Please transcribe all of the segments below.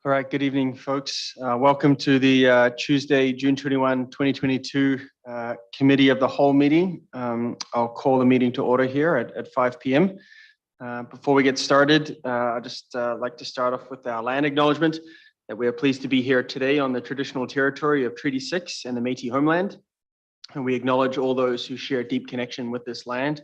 All right, good evening, folks. Welcome to the Tuesday, June 21, 2022 Committee of the Whole meeting. I'll call the meeting to order here at 5 p.m. Before we get started, I'd just like to start off with our land acknowledgement that we are pleased to be here today on the traditional territory of Treaty 6 and the Métis homeland. And we acknowledge all those who share a deep connection with this land.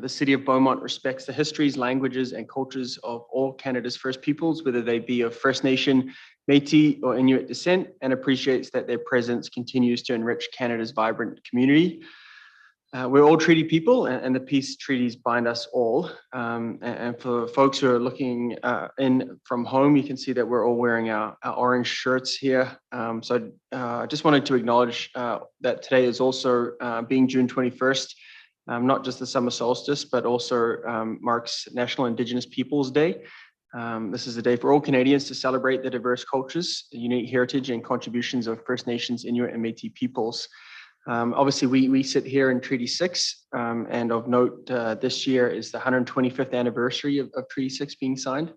The City of Beaumont respects the histories, languages, and cultures of all Canada's First Peoples, whether they be of First Nation, Métis, or Inuit descent, and appreciates that their presence continues to enrich Canada's vibrant community. We're all treaty people, and the peace treaties bind us all. And for folks who are looking in from home, you can see that we're all wearing our orange shirts here. So I just wanted to acknowledge that today is also being June 21st. Not just the summer solstice, but also marks National Indigenous Peoples Day. This is a day for all Canadians to celebrate the diverse cultures, the unique heritage and contributions of First Nations, Inuit and Métis peoples. Obviously, we sit here in Treaty 6, and of note, this year is the 125th anniversary of Treaty 6 being signed.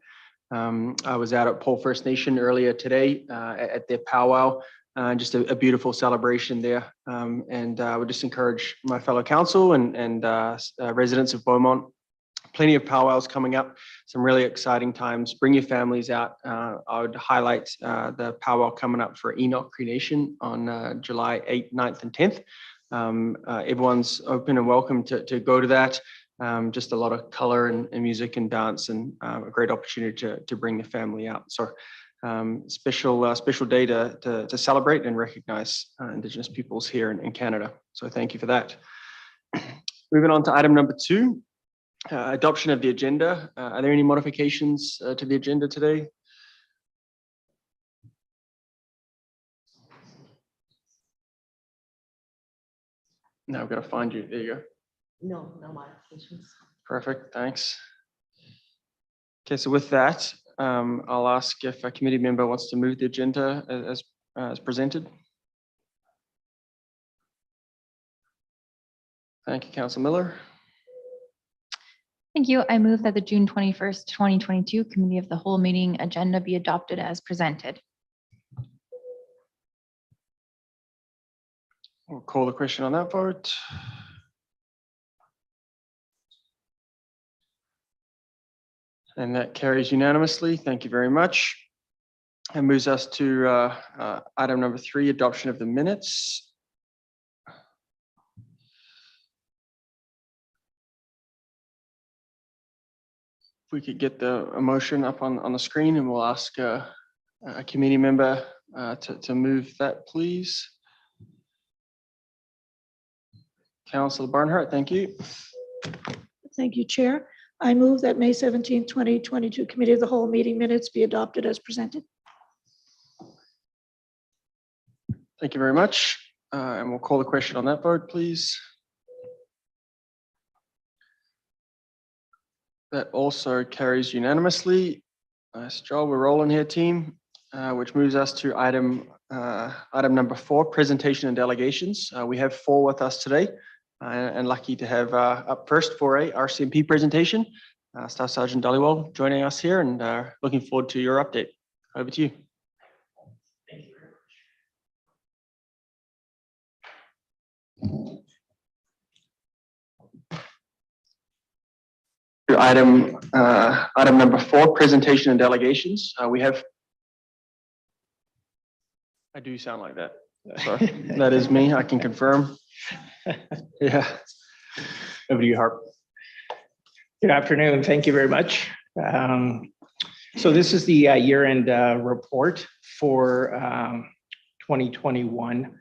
I was out at Pole First Nation earlier today at their powwow. Just a beautiful celebration there. And I would just encourage my fellow council and residents of Beaumont, plenty of powwows coming up, some really exciting times. Bring your families out. I would highlight the powwow coming up for Enoch Cree Nation on July 8th, 9th, and 10th. Everyone's open and welcome to go to that. Just a lot of color and music and dance, and a great opportunity to bring the family out. So special day to celebrate and recognize Indigenous peoples here in Canada. So thank you for that. Moving on to item number 2, adoption of the agenda. Are there any modifications to the agenda today? No, I've got to find you. There you go. No modifications. Perfect, thanks. Okay, so with that, I'll ask if a committee member wants to move the agenda as presented. Thank you, Councillor Miller. Thank you. I move that the June 21st, 2022 Committee of the Whole meeting agenda be adopted as presented. We'll call the question on that vote. And that carries unanimously. Thank you very much. And moves us to item number 3, adoption of the minutes. If we could get the motion up on the screen, and we'll ask a committee member to move that, please. Councillor Barnhart, thank you. Thank you, Chair. I move that May 17, 2022 Committee of the Whole meeting minutes be adopted as presented. Thank you very much. And we'll call the question on that vote, please. That also carries unanimously. Nice job. We're rolling here, team, which moves us to item number 4, presentation and delegations. We have 4 with us today. And lucky to have up first for a RCMP presentation, Staff Sergeant Dhaliwal joining us here, and looking forward to your update. Over to you. Thank you very much. Item number 4, presentation and delegations. We have. I do sound like that. Sorry, that is me. I can confirm. Yeah. Over to you, Harp. Good afternoon. Thank you very much. So this is the year-end report for 2021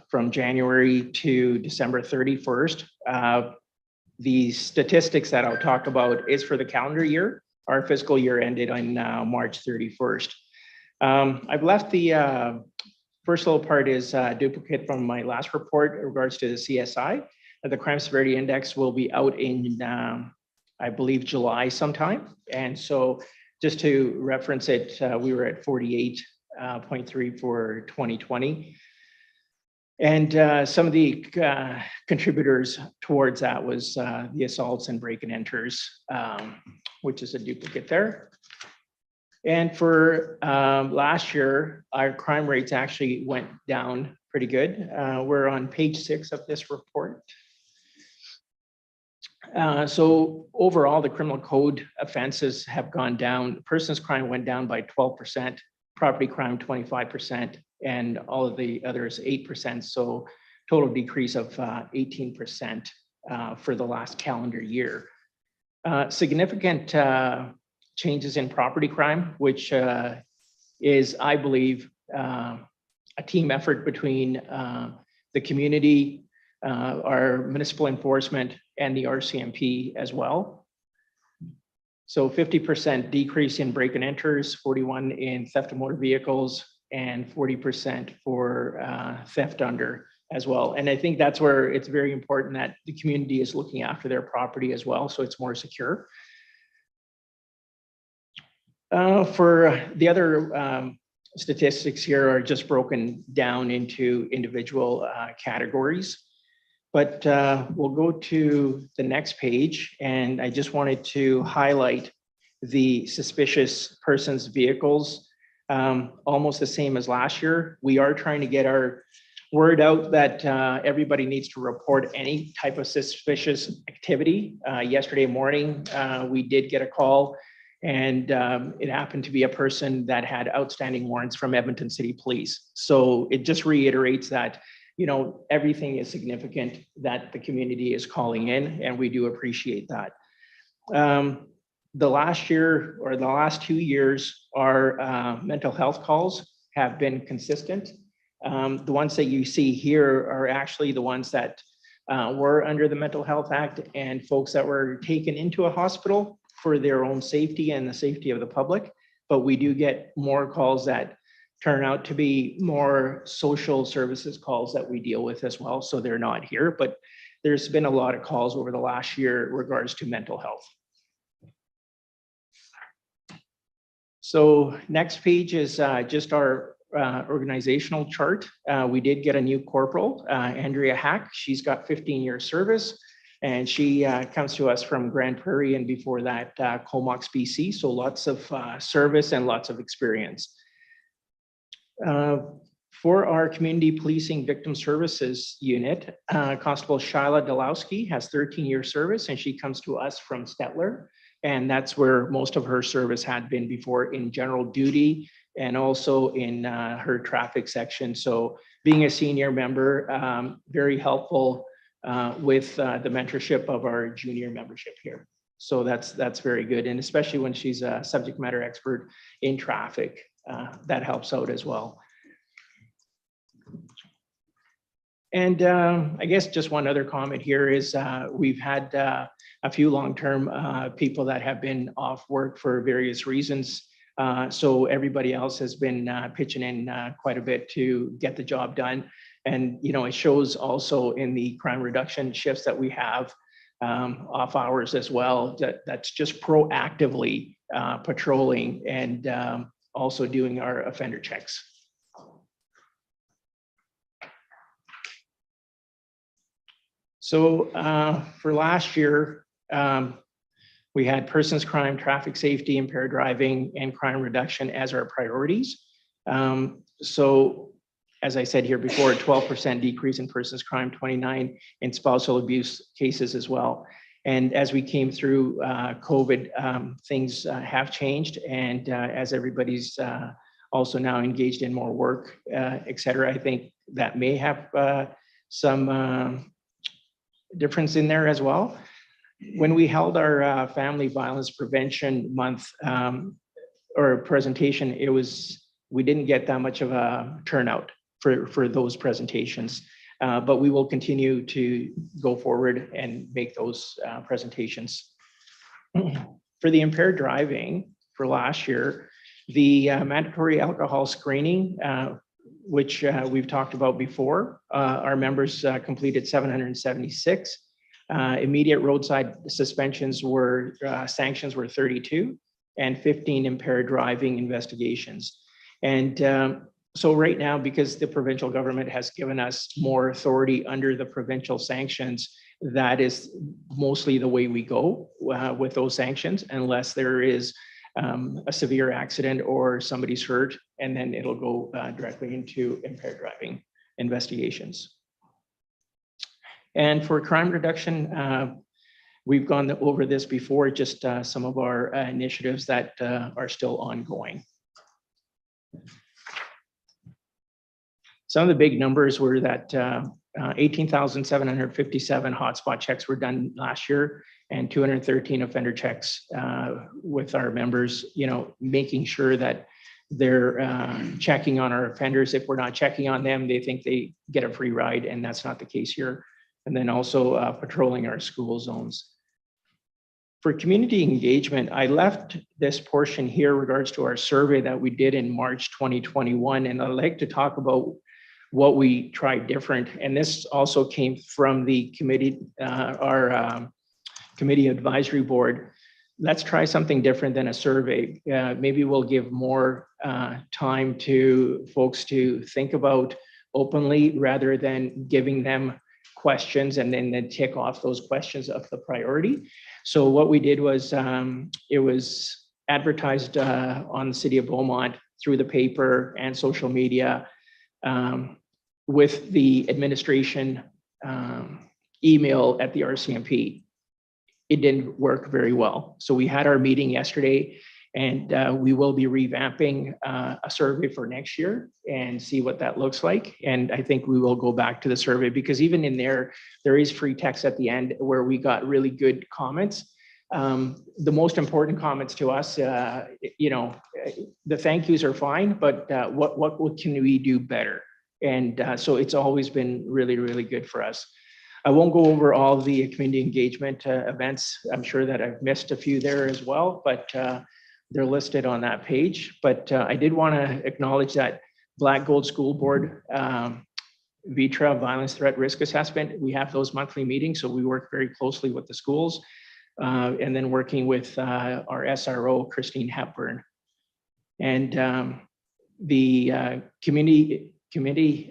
from January to December 31st. The statistics that I'll talk about is for the calendar year. Our fiscal year ended on March 31st. I've left the first little part is duplicate from my last report in regards to the CSI. The crime severity index will be out in, I believe, July sometime. And so just to reference it, we were at 48.3 for 2020. And some of the contributors towards that was the assaults and break and enters, which is a duplicate there. And for last year, our crime rates actually went down pretty good. We're on page 6 of this report. So overall, the criminal code offenses have gone down. Persons crime went down by 12%, property crime 25%, and all of the others 8%. So total decrease of 18% for the last calendar year. Significant changes in property crime, which is, I believe, a team effort between the community, our municipal enforcement, and the RCMP as well. So 50% decrease in break and enters, 41 in theft of motor vehicles, and 40% for theft under as well. And I think that's where it's very important that the community is looking after their property as well, so it's more secure. For the other statistics here are just broken down into individual categories. But we'll go to the next page, and I just wanted to highlight the suspicious persons vehicles, almost the same as last year. We are trying to get our word out that everybody needs to report any type of suspicious activity. Yesterday morning, we did get a call, and it happened to be a person that had outstanding warrants from Edmonton City Police. So it just reiterates that, you know, everything is significant that the community is calling in, and we do appreciate that. The last year or the last 2 years, our mental health calls have been consistent. The ones that you see here are actually the ones that were under the Mental Health Act and folks that were taken into a hospital for their own safety and the safety of the public. But we do get more calls that turn out to be more social services calls that we deal with as well. So they're not here, but there's been a lot of calls over the last year in regards to mental health. So next page is just our organizational chart. We did get a new corporal, Andrea Hack. She's got 15 years service, and she comes to us from Grand Prairie, and before that, Comox, BC. So lots of service and lots of experience. For our community policing victim services unit, Constable Shyla Delowski has 13 years service, and she comes to us from Stettler. And that's where most of her service had been before, in general duty and also in her traffic section. So being a senior member, very helpful with the mentorship of our junior membership here. So that's very good. And especially when she's a subject matter expert in traffic, that helps out as well. And I guess just one other comment here is we've had a few long-term people that have been off work for various reasons. So everybody else has been pitching in quite a bit to get the job done. And, you know, it shows also in the crime reduction shifts that we have off hours as well, that's just proactively patrolling and also doing our offender checks. So for last year, we had persons crime, traffic safety, impaired driving, and crime reduction as our priorities. So as I said here before, a 12% decrease in persons crime, 29 in spousal abuse cases as well. And as we came through COVID, things have changed. And as everybody's also now engaged in more work, et cetera, I think that may have some difference in there as well. When we held our Family Violence Prevention Month or presentation, we didn't get that much of a turnout for those presentations. But we will continue to go forward and make those presentations. For the impaired driving for last year, the mandatory alcohol screening, which we've talked about before, our members completed 776. Immediate roadside suspensions were, sanctions were 32, and 15 impaired driving investigations. And so right now, because the provincial government has given us more authority under the provincial sanctions, that is mostly the way we go with those sanctions, unless there is a severe accident or somebody's hurt, and then it'll go directly into impaired driving investigations. And for crime reduction, we've gone over this before, just some of our initiatives that are still ongoing. Some of the big numbers were that 18,757 hotspot checks were done last year, and 213 offender checks with our members, making sure that they're checking on our offenders. If we're not checking on them, they think they get a free ride, and that's not the case here. And then also patrolling our school zones. For community engagement, I left this portion here regards to our survey that we did in March 2021, and I'd like to talk about what we tried different. And this also came from the committee, our committee advisory board. Let's try something different than a survey. Maybe we'll give more time to folks to think about openly rather than giving them questions and then they tick off those questions of the priority. So what we did was it was advertised on the City of Beaumont through the paper and social media with the administration email at the RCMP. It didn't work very well. So we had our meeting yesterday, and we will be revamping a survey for next year and see what that looks like. And I think we will go back to the survey because even in there is free text at the end where we got really good comments. The most important comments to us, the thank yous are fine, but what can we do better? And so it's always been really, really good for us. I won't go over all the community engagement events. I'm sure that I've missed a few there as well, but they're listed on that page. But I did want to acknowledge that Black Gold School Board, VITRA, Violence Threat Risk Assessment, we have those monthly meetings, so we work very closely with the schools, and then working with our SRO, Christine Hepburn. And the community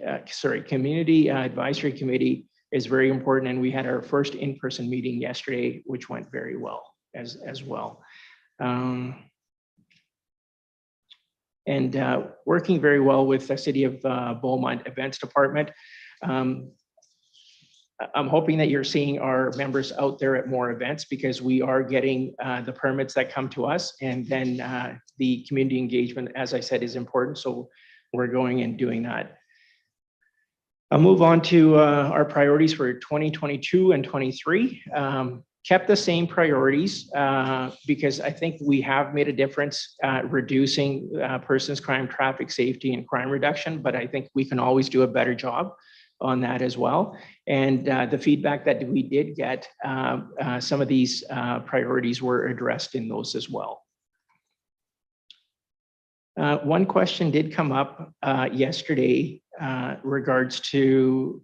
advisory committee is very important, and we had our first in-person meeting yesterday, which went very well as well. And working very well with the City of Beaumont Events Department. I'm hoping that you're seeing our members out there at more events because we are getting the permits that come to us, and then the community engagement, as I said, is important. So we're going and doing that. I'll move on to our priorities for 2022 and 23. Kept the same priorities because I think we have made a difference reducing persons, crime, traffic safety, and crime reduction, but I think we can always do a better job on that as well. And the feedback that we did get, some of these priorities were addressed in those as well. One question did come up yesterday regards to,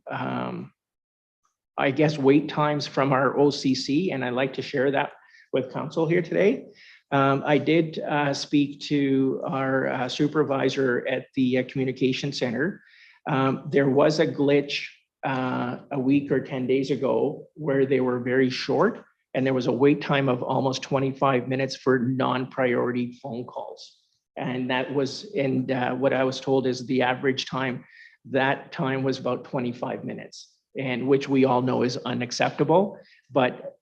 I guess, wait times from our OCC, and I'd like to share that with council here today. I did speak to our supervisor at the communication center. There was a glitch a week or 10 days ago where they were very short, and there was a wait time of almost 25 minutes for non-priority phone calls. And that was, and what I was told is the average time, that time was about 25 minutes, and which we all know is unacceptable. But,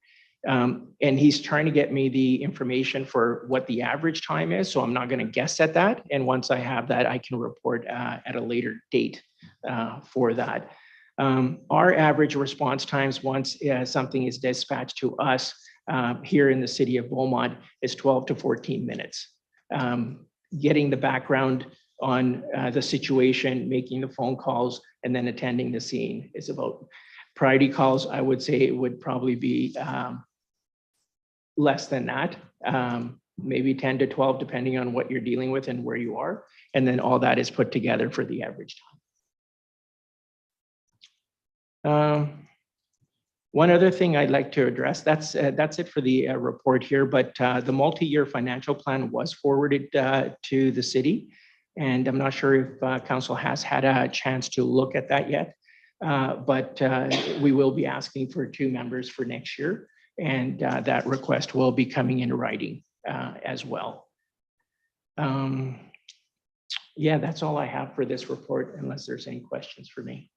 and he's trying to get me the information for what the average time is, so I'm not going to guess at that. And once I have that, I can report at a later date for that. Our average response times once something is dispatched to us here in the City of Beaumont is 12 to 14 minutes. Getting the background on the situation, making the phone calls, and then attending the scene is about priority calls. I would say it would probably be less than that, maybe 10 to 12, depending on what you're dealing with and where you are. And then all that is put together for the average time. One other thing I'd like to address, that's it for the report here, but the multi-year financial plan was forwarded to the city. And I'm not sure if council has had a chance to look at that yet, but we will be asking for 2 members for next year. And that request will be coming in writing as well. Yeah, that's all I have for this report, unless there's any questions for me.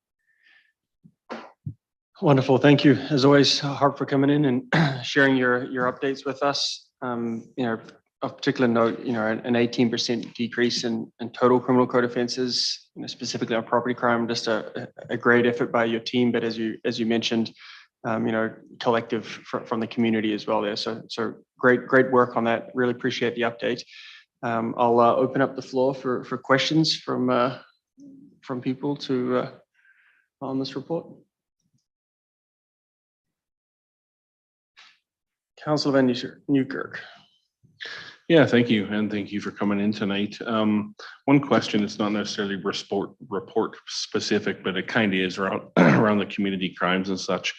Wonderful. Thank you. As always, Harp, for coming in and sharing your updates with us. Of particular note, an 18% decrease in total criminal code offenses, specifically on property crime, just a great effort by your team. But as you mentioned, collective from the community as well there. So great work on that. Really appreciate the update. I'll open up the floor for questions from people on this report. Councillor Van Newkirk. Yeah, thank you. And thank you for coming in tonight. One question, it's not necessarily report specific, but it kind of is around the community crimes and such.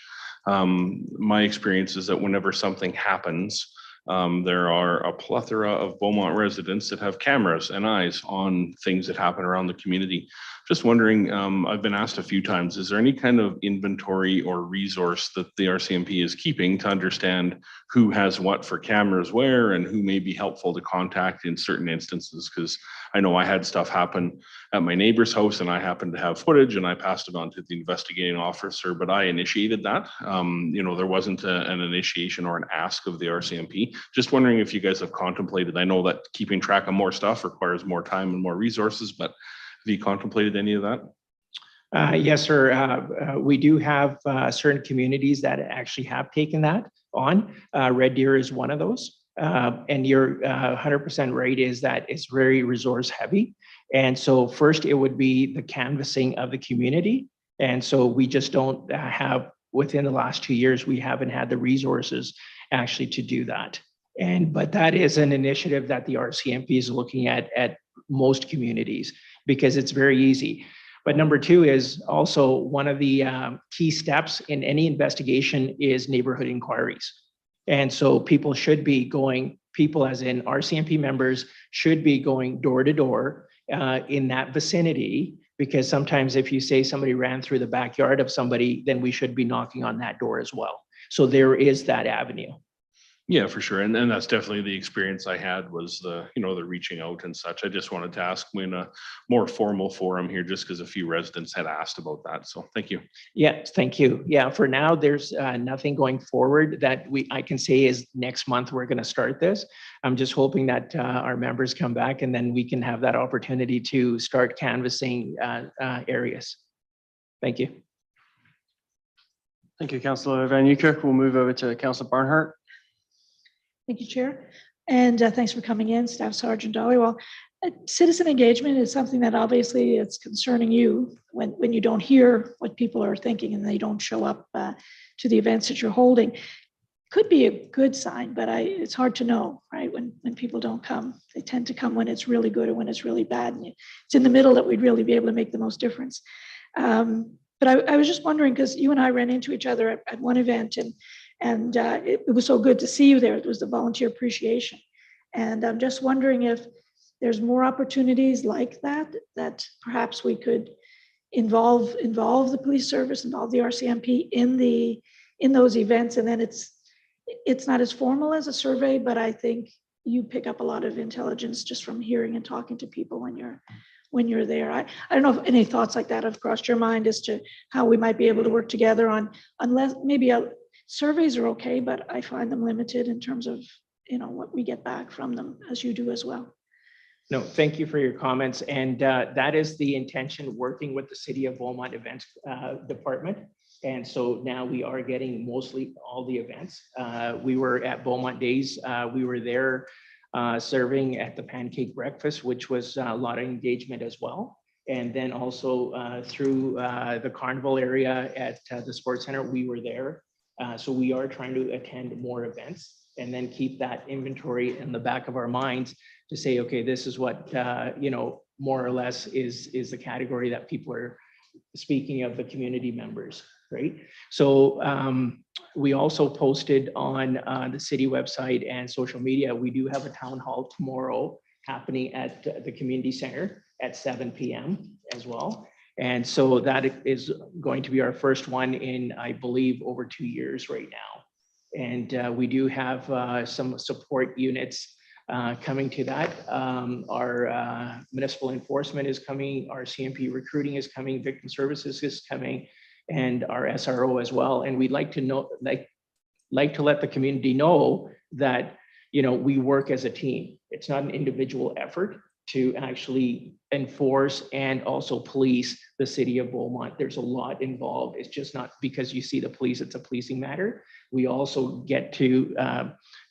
My experience is that whenever something happens, there are a plethora of Beaumont residents that have cameras and eyes on things that happen around the community. Just wondering, I've been asked a few times, is there any kind of inventory or resource that the RCMP is keeping to understand who has what for cameras where and who may be helpful to contact in certain instances? Because I know I had stuff happen at my neighbor's house and I happened to have footage and I passed it on to the investigating officer, but I initiated that. There wasn't an initiation or an ask of the RCMP. Just wondering if you guys have contemplated, I know that keeping track of more stuff requires more time and more resources, but have you contemplated any of that? Yes, sir. We do have certain communities that actually have taken that on. Red Deer is one of those. And you're 100% right, is that it's very resource heavy. And so first it would be the canvassing of the community. And so we just don't have, within the last 2 years, we haven't had the resources actually to do that. But that is an initiative that the RCMP is looking at most communities, because it's very easy. But number two is also one of the key steps in any investigation is neighborhood inquiries. And so people should be going, people as in RCMP members should be going door to door in that vicinity, because sometimes if you say somebody ran through the backyard of somebody, then we should be knocking on that door as well. So there is that avenue. Yeah, for sure. And that's definitely the experience I had, was the reaching out and such. I just wanted to ask in a more formal forum here, just because a few residents had asked about that. So thank you. Yeah, thank you. Yeah, for now, there's nothing going forward that I can say is next month we're going to start this. I'm just hoping that our members come back and then we can have that opportunity to start canvassing areas. Thank you. Thank you, Councillor Van Newkirk. We'll move over to Councillor Barnhart. Thank you, Chair. And thanks for coming in, Staff Sergeant Dhaliwal. Citizen engagement is something that obviously it's concerning you when you don't hear what people are thinking and they don't show up to the events that you're holding. Could be a good sign, but it's hard to know, right? When people don't come, they tend to come when it's really good or when it's really bad. And it's in the middle that we'd really be able to make the most difference. But I was just wondering, because you and I ran into each other at one event, and it was so good to see you there. It was the volunteer appreciation. And I'm just wondering if there's more opportunities like that perhaps we could involve the police service, involve the RCMP in those events. And then it's not as formal as a survey, but I think you pick up a lot of intelligence just from hearing and talking to people when you're there. I don't know if any thoughts like that have crossed your mind as to how we might be able to work together on, unless maybe surveys are okay, but I find them limited in terms of what we get back from them, as you do as well. No, thank you for your comments. And that is the intention, working with the City of Beaumont Events Department. And so now we are getting mostly all the events. We were at Beaumont Days. We were there serving at the pancake breakfast, which was a lot of engagement as well. And then also through the carnival area at the sports center, we were there. So we are trying to attend more events and then keep that inventory in the back of our minds to say, okay, this is what, more or less is the category that people are speaking of, the community members, right? So we also posted on the city website and social media, we do have a town hall tomorrow happening at the community center at 7 p.m. as well. And so that is going to be our first one in, I believe, over 2 years right now. And we do have some support units coming to that. Our municipal enforcement is coming, our CMP recruiting is coming, victim services is coming, and our SRO as well. And we'd like to know, like to let the community know that, you know, we work as a team. It's not an individual effort to actually enforce and also police the city of Beaumont. There's a lot involved. It's just not because you see the police, it's a policing matter. We also get to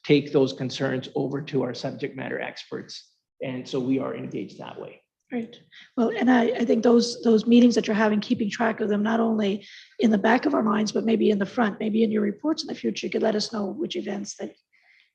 take those concerns over to our subject matter experts. And so we are engaged that way. Right. Well, and I think those meetings that you're having, keeping track of them, not only in the back of our minds, but maybe in the front, maybe in your reports in the future, you could let us know which events that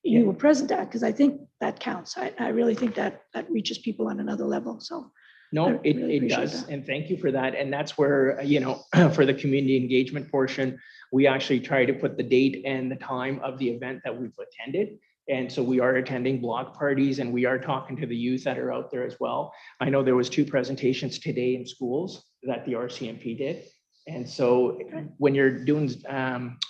you were present at, because I think that counts. I really think that reaches people on another level. So no, I really it does. appreciate that. And thank you for that. And that's where, you know, for the community engagement portion, we actually try to put the date and the time of the event that we've attended. And so we are attending block parties, and we are talking to the youth that are out there as well. I know there was 2 presentations today in schools that the RCMP did. And so when you're doing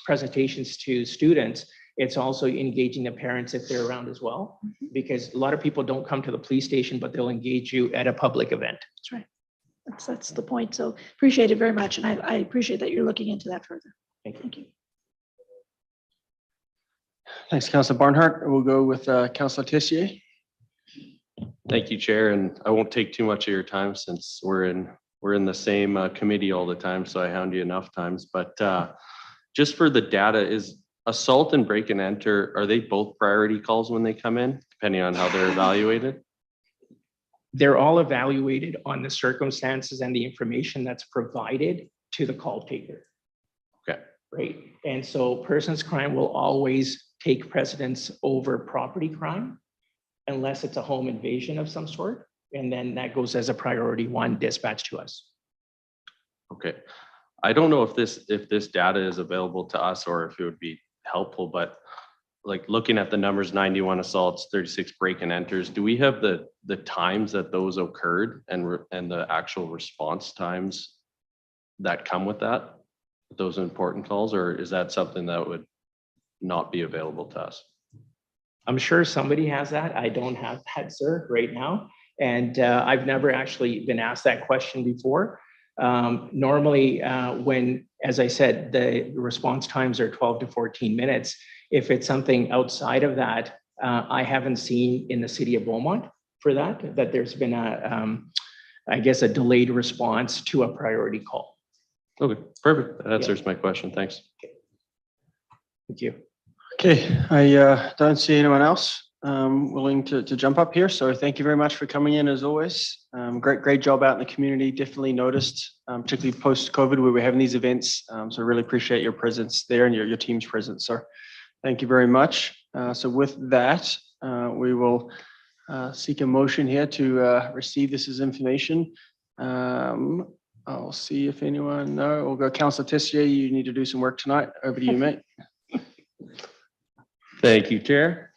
presentations to students, it's also engaging the parents if they're around as well, because a lot of people don't come to the police station, but they'll engage you at a public event. That's right. That's the point. So appreciate it very much. And I appreciate that you're looking into that further. Thank you. Thank you. Thanks, Councillor Barnhart. We'll go with Councillor Tessier. Thank you, Chair, and I won't take too much of your time since we're in the same committee all the time, so I hound you enough times. But just for the data, is assault and break and enter, are they both priority calls when they come in, depending on how they're evaluated? They're all evaluated on the circumstances and the information that's provided to the call taker. Okay. Right. And so persons crime will always take precedence over property crime unless it's a home invasion of some sort. And then that goes as a priority 1 dispatch to us. Okay. I don't know if this data is available to us or if it would be helpful, but like looking at the numbers, 91 assaults, 36 break and enters, do we have the times that those occurred and the actual response times that come with that, those important calls, or is that something that would not be available to us? I'm sure somebody has that. I don't have that, sir, right now. And I've never actually been asked that question before. Normally, when, as I said, the response times are 12 to 14 minutes. If it's something outside of that, I haven't seen in the city of Beaumont for that there's been I guess, a delayed response to a priority call. Okay, perfect. That answers my question. Thanks. Thank you. Okay, I don't see anyone else willing to jump up here. So thank you very much for coming in as always. Great job out in the community. Definitely noticed, particularly post-COVID where we're having these events. So really appreciate your presence there and your team's presence. So thank you very much. So with that, we will seek a motion here to receive this as information. I'll see if anyone, no, we'll go Councillor Tessier. You need to do some work tonight. Over to you, mate. Thank you, Chair.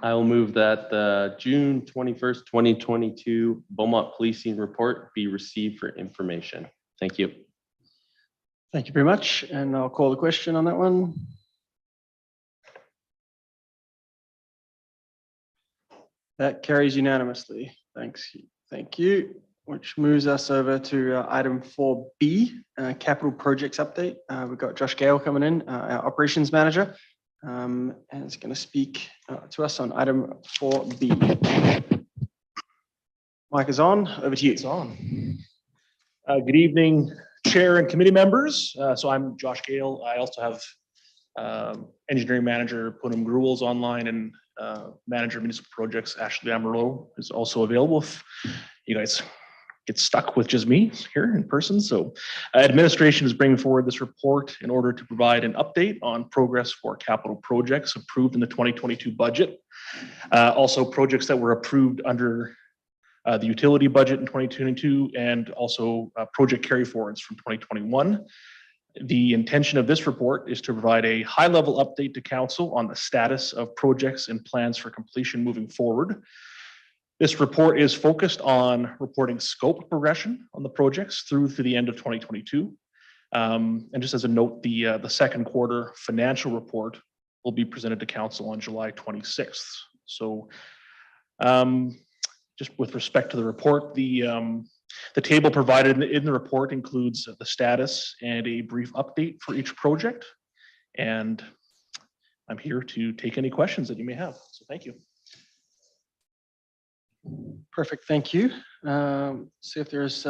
I will move that the June 21st, 2022 Beaumont Policing Report be received for information. Thank you. Thank you very much. And I'll call the question on that one. That carries unanimously. Thanks. Thank you. Which moves us over to item 4B, capital projects update. We've got Josh Gale coming in, our operations manager, and is going to speak to us on item 4B. Mic is on. Over to you. It's on. Good evening, Chair and committee members. So I'm Josh Gale. I also have engineering manager Poonam Gruel's online, and manager of municipal projects Ashley Amarillo is also available if you guys get stuck with just me here in person. So administration is bringing forward this report in order to provide an update on progress for capital projects approved in the 2022 budget. Also projects that were approved under the utility budget in 2022, and also project carry forwards from 2021. The intention of this report is to provide a high-level update to council on the status of projects and plans for completion moving forward. This report is focused on reporting scope progression on the projects through to the end of 2022. And just as a note, the second quarter financial report will be presented to council on July 26th So just with respect to the report, the table provided in the report includes the status and a brief update for each project. And I'm here to take any questions that you may have. So thank you. Perfect, thank you. See if there's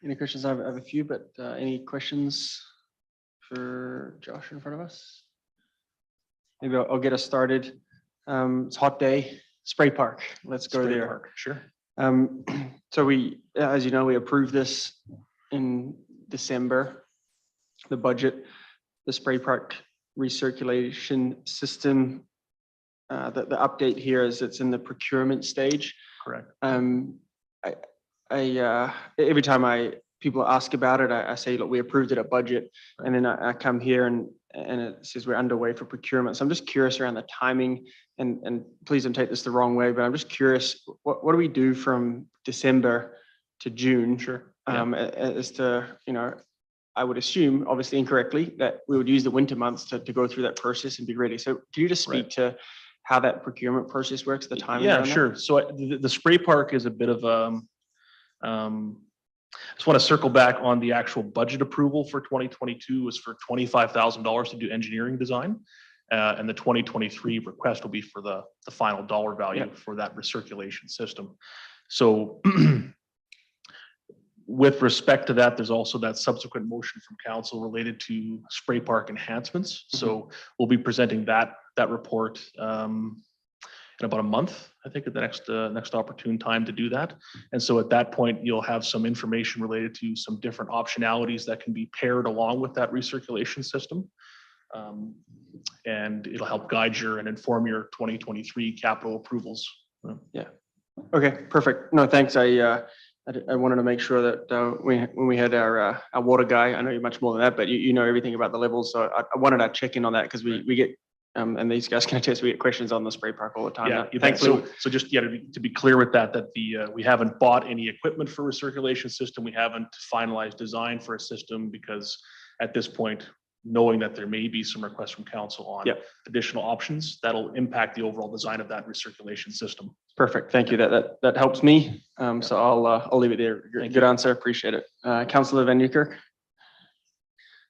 any questions. I have a few, but any questions for Josh in front of us? Maybe I'll get us started. It's a hot day, spray park. Let's go Spray there. park, sure. So we, as you know, we approved this in December, the budget, the spray park recirculation system. The update here is it's in the procurement stage. Correct. Every time people ask about it, I say, look, we approved it at budget, and then I come here and it says we're underway for procurement. So I'm just curious around the timing, and please don't take this the wrong way, but I'm just curious, what do we do from December to June? Sure. As to, I would assume, obviously incorrectly, that we would use the winter months to go through that process and be ready. So can you just speak to how that procurement process works, the timing? Yeah, sure. So the spray park is a bit of just want to circle back on the actual budget approval for 2022 is for $25,000 to do engineering design. And the 2023 request will be for the final dollar value for that recirculation system. So with respect to that, there's also that subsequent motion from council related to spray park enhancements. So we'll be presenting that report in about a month, I think, at the next opportune time to do that. And so at that point, you'll have some information related to some different optionalities that can be paired along with that recirculation system. And it'll help guide and inform your 2023 capital approvals. Yeah. Okay, perfect. No, thanks. I wanted to make sure that when we had our water guy, I know you're much more than that, but you know everything about the levels. So I wanted to check in on that because we get, and these guys can attest, we get questions on the spray park all the time. Yeah, thankfully. so just to be clear with that we haven't bought any equipment for recirculation system. We haven't finalized design for a system because at this point, knowing that there may be some requests from council on additional options that'll impact the overall design of that recirculation system. Perfect. Thank you. That helps me. So I'll leave it there. Good answer. Appreciate it. Councillor Van Nieuwkerk.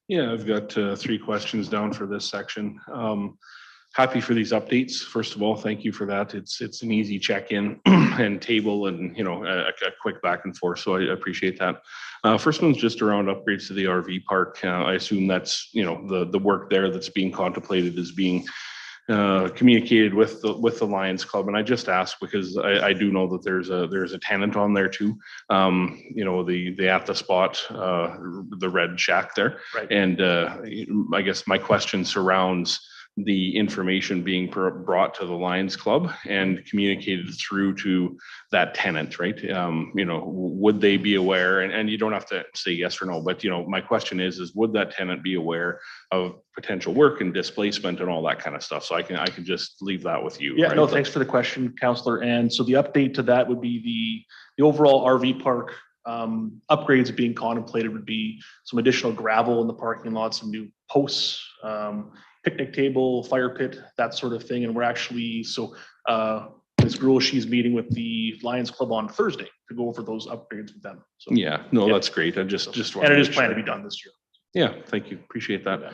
Yeah, I've got 3 questions down for this section. Happy for these updates. First of all, thank you for that. It's an easy check-in and table and, a quick back and forth. So I appreciate that. First one's just around upgrades to the RV park. I assume that's, the work there that's being contemplated is being communicated with the Lions Club. And I just ask because I do know that there's a tenant on there too. The at the spot, the red shack there. Right. And I guess my question surrounds the information being brought to the Lions Club and communicated through to that tenant, right? Would they be aware? And you don't have to say yes or no, but my question is would that tenant be aware of potential work and displacement and all that kind of stuff? So I can just leave that with you. Yeah, right? no, thanks for the question, Councillor. And so the update to that would be the overall RV park upgrades being contemplated would be some additional gravel in the parking lot, some new posts, picnic table, fire pit, that sort of thing. And we're actually, Ms. Gruel, she's meeting with the Lions Club on Thursday to go over those upgrades with them. So that's great. I just and it is planned to be done this year. Yeah, thank you. Appreciate that.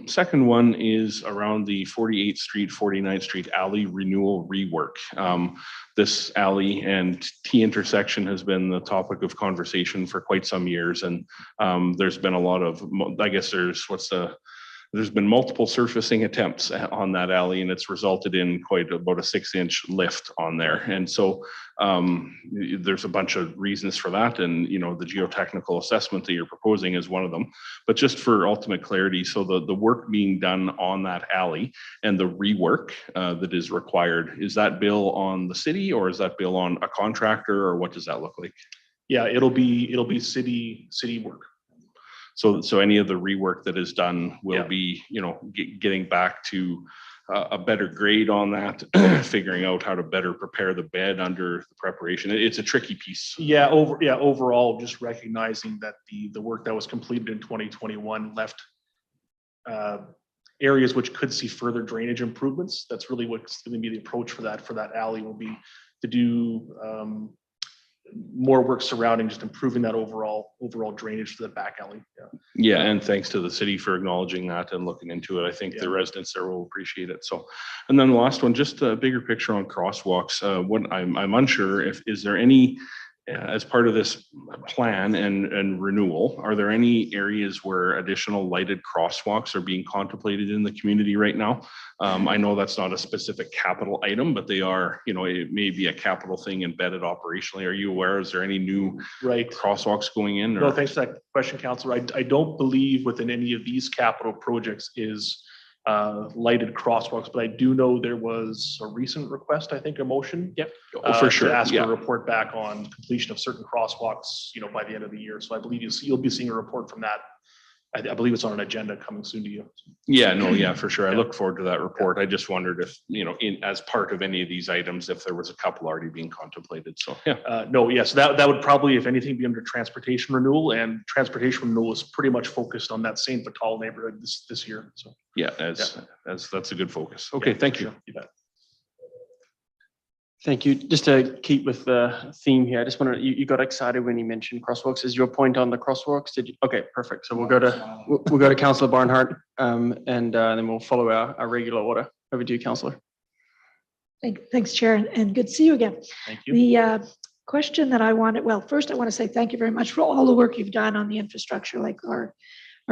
Second one is around the 48th Street, 49th Street alley renewal rework. This alley and T intersection has been the topic of conversation for quite some years. And there's been a lot of, I guess there's been multiple surfacing attempts on that alley, and it's resulted in about a 6-inch lift on there. And so there's a bunch of reasons for that. And, the geotechnical assessment that you're proposing is one of them. But just for ultimate clarity, so the work being done on that alley and the rework that is required, is that bill on the city or is that bill on a contractor, or what does that look like? Yeah, it'll be city work. So any of the rework that is done will be, getting back to a better grade on that, figuring out how to better prepare the bed under the preparation. It's a tricky piece. Overall, just recognizing that the work that was completed in 2021 left areas which could see further drainage improvements. That's really what's going to be the approach for that alley, will be to do more work surrounding just improving that overall drainage to the back alley. Yeah, and thanks to the city for acknowledging that and looking into it. I think the residents there will appreciate it. So, and then the last one, just a bigger picture on crosswalks. What I'm unsure is there any, as part of this plan and renewal, are there any areas where additional lighted crosswalks are being contemplated in the community right now? I know that's not a specific capital item, but they are, it may be a capital thing embedded operationally. Are you aware? Is there any new crosswalks going in? No, thanks for that question, Councillor. I don't believe within any of these capital projects is lighted crosswalks, but I do know there was a recent request, I think, a motion. Yep. For sure. To ask for a report back on completion of certain crosswalks, by the end of the year. So I believe you'll be seeing a report from that. I believe it's on an agenda coming soon to you. Yeah, no, yeah, for sure. I look forward to that report. I just wondered if, as part of any of these items, if there was a couple already being contemplated. So, yeah. No, yes, that would probably, if anything, be under transportation renewal, and transportation renewal is pretty much focused on that St. Vital neighborhood this year. So, yeah, as that's a good focus. Okay, thank you. Sure. You bet. Thank you. Just to keep with the theme here, I just wanted, you got excited when you mentioned crosswalks. Is your point on the crosswalks? Did you? Okay, perfect. So we'll go to Councillor Barnhart, and then we'll follow our regular order. Over to you, Councillor. Thanks, Chair, and good to see you again. Thank you. The question that I wanted, well, first I want to say thank you very much for all the work you've done on the infrastructure. Like our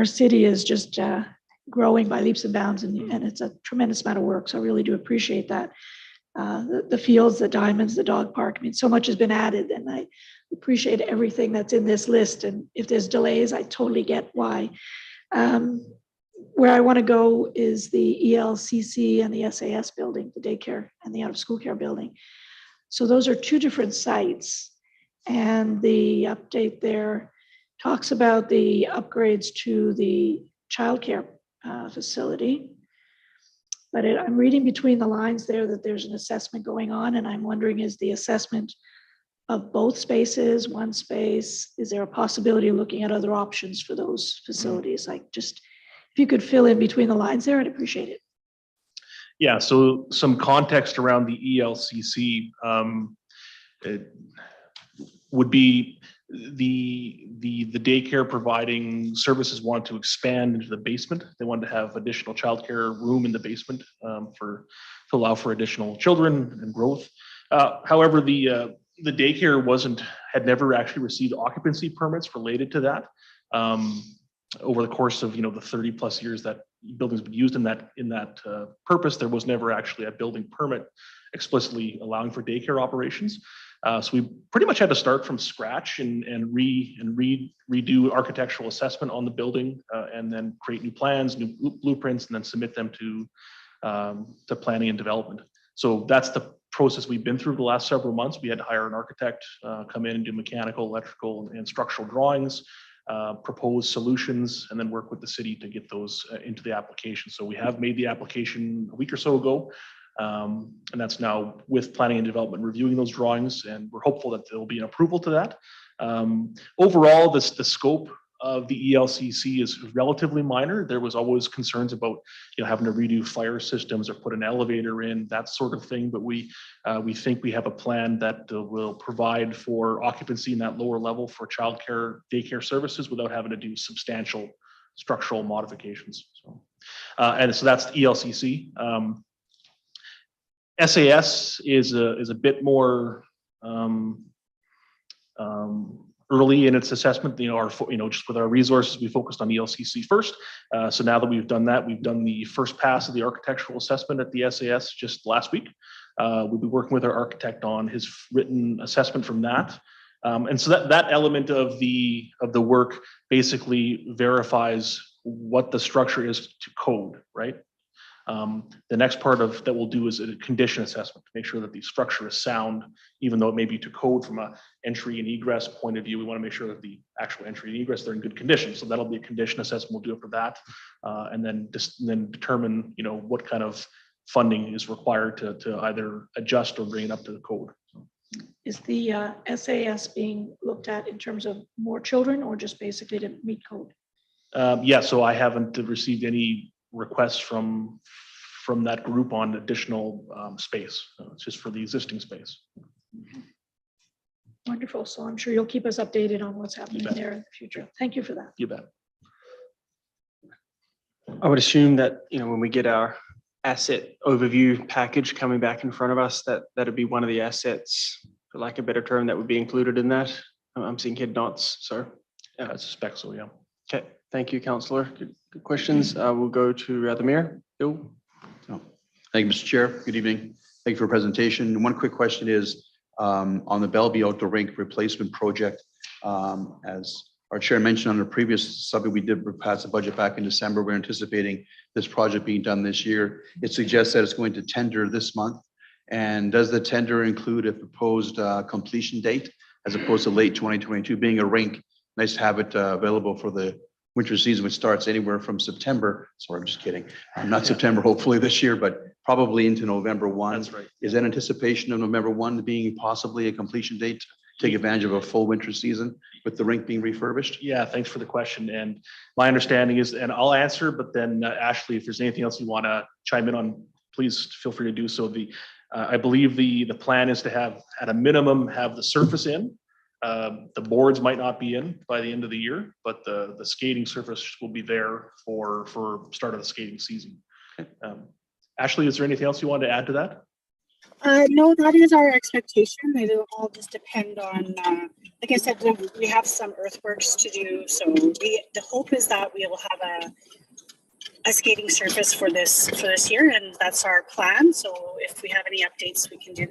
city is just growing by leaps and bounds, and it's a tremendous amount of work. So I really do appreciate that. The fields, the diamonds, the dog park. I mean, so much has been added, and I appreciate everything that's in this list. And if there's delays, I totally get why. Where I want to go is the ELCC and the SAS building, the daycare and the out-of-school care building. So those are two different sites, and the update there talks about the upgrades to the childcare facility. But I'm reading between the lines there that there's an assessment going on, and I'm wondering, is the assessment of both spaces, one space? Is there a possibility of looking at other options for those facilities? Like, just if you could fill in between the lines there, I'd appreciate it. Yeah, so some context around the ELCC it would be the daycare providing services want to expand into the basement. They wanted to have additional childcare room in the basement to allow for additional children and growth. However, the daycare had never actually received occupancy permits related to that. Over the course of the 30+ years that building's been used in that purpose, there was never actually a building permit explicitly allowing for daycare operations. So we pretty much had to start from scratch and redo architectural assessment on the building, and then create new plans, new blueprints, and then submit them to planning and development. So that's the process we've been through the last several months. We had to hire an architect, come in and do mechanical, electrical, and structural drawings, propose solutions, and then work with the city to get those into the application. So we have made the application a week or so ago. And that's now with planning and development reviewing those drawings, and we're hopeful that there will be an approval to that. Overall, the scope of the ELCC is relatively minor. There was always concerns about having to redo fire systems or put an elevator in, that sort of thing. But we think we have a plan that will provide for occupancy in that lower level for childcare, daycare services without having to do substantial structural modifications. So, and so that's the ELCC. SAS is a bit more early in its assessment. Just with our resources, we focused on ELCC first. So now that we've done that, we've done the first pass of the architectural assessment at the SAS just last week. We'll be working with our architect on his written assessment from that. And so that element of the work basically verifies what the structure is to code, right? The next part that we'll do is a condition assessment to make sure that the structure is sound, even though it may be to code from an entry and egress point of view. We want to make sure that the actual entry and egress, they're in good condition. So that'll be a condition assessment. We'll do it for that, and then determine what kind of funding is required to either adjust or bring it up to the code. Is the SAS being looked at in terms of more children, or just basically to meet code? Yeah, so I haven't received any requests from that group on additional space. It's just for the existing space. Wonderful. So I'm sure you'll keep us updated on what's happening bet. there in the future. Thank you for that. You bet. I would assume that, when we get our asset overview package coming back in front of us, that'd be one of the assets, for lack of a better term, that would be included in that. I'm seeing head nods, so. I suspect so, yeah. Okay, thank you, Councillor. Good questions. We'll go to the Mayor. Bill? Thank you, Mr. Chair. Good evening. Thank you for your presentation. One quick question is on the Bellevue Outdoor Rink replacement project. As our chair mentioned on the previous subject, we did pass the budget back in December. We're anticipating this project being done this year. It suggests that it's going to tender this month. And does the tender include a proposed completion date as opposed to late 2022? Being a rink, nice to have it available for the winter season, which starts anywhere from September. Sorry, I'm just kidding. Not September, hopefully this year, but probably into November 1. That's right. Is that anticipation of November 1 being possibly a completion date to take advantage of a full winter season with the rink being refurbished? Yeah, thanks for the question. And my understanding is, and I'll answer, but then Ashley, if there's anything else you want to chime in on, please feel free to do so. I believe the plan is to have, at a minimum, have the surface in. The boards might not be in by the end of the year, but the skating surface will be there for start of the skating season. Ashley, is there anything else you want to add to that? No, that is our expectation. It'll all just depend on, like I said, we have some earthworks to do. So the hope is that we will have a skating surface for this year, and that's our plan. So if we have any updates,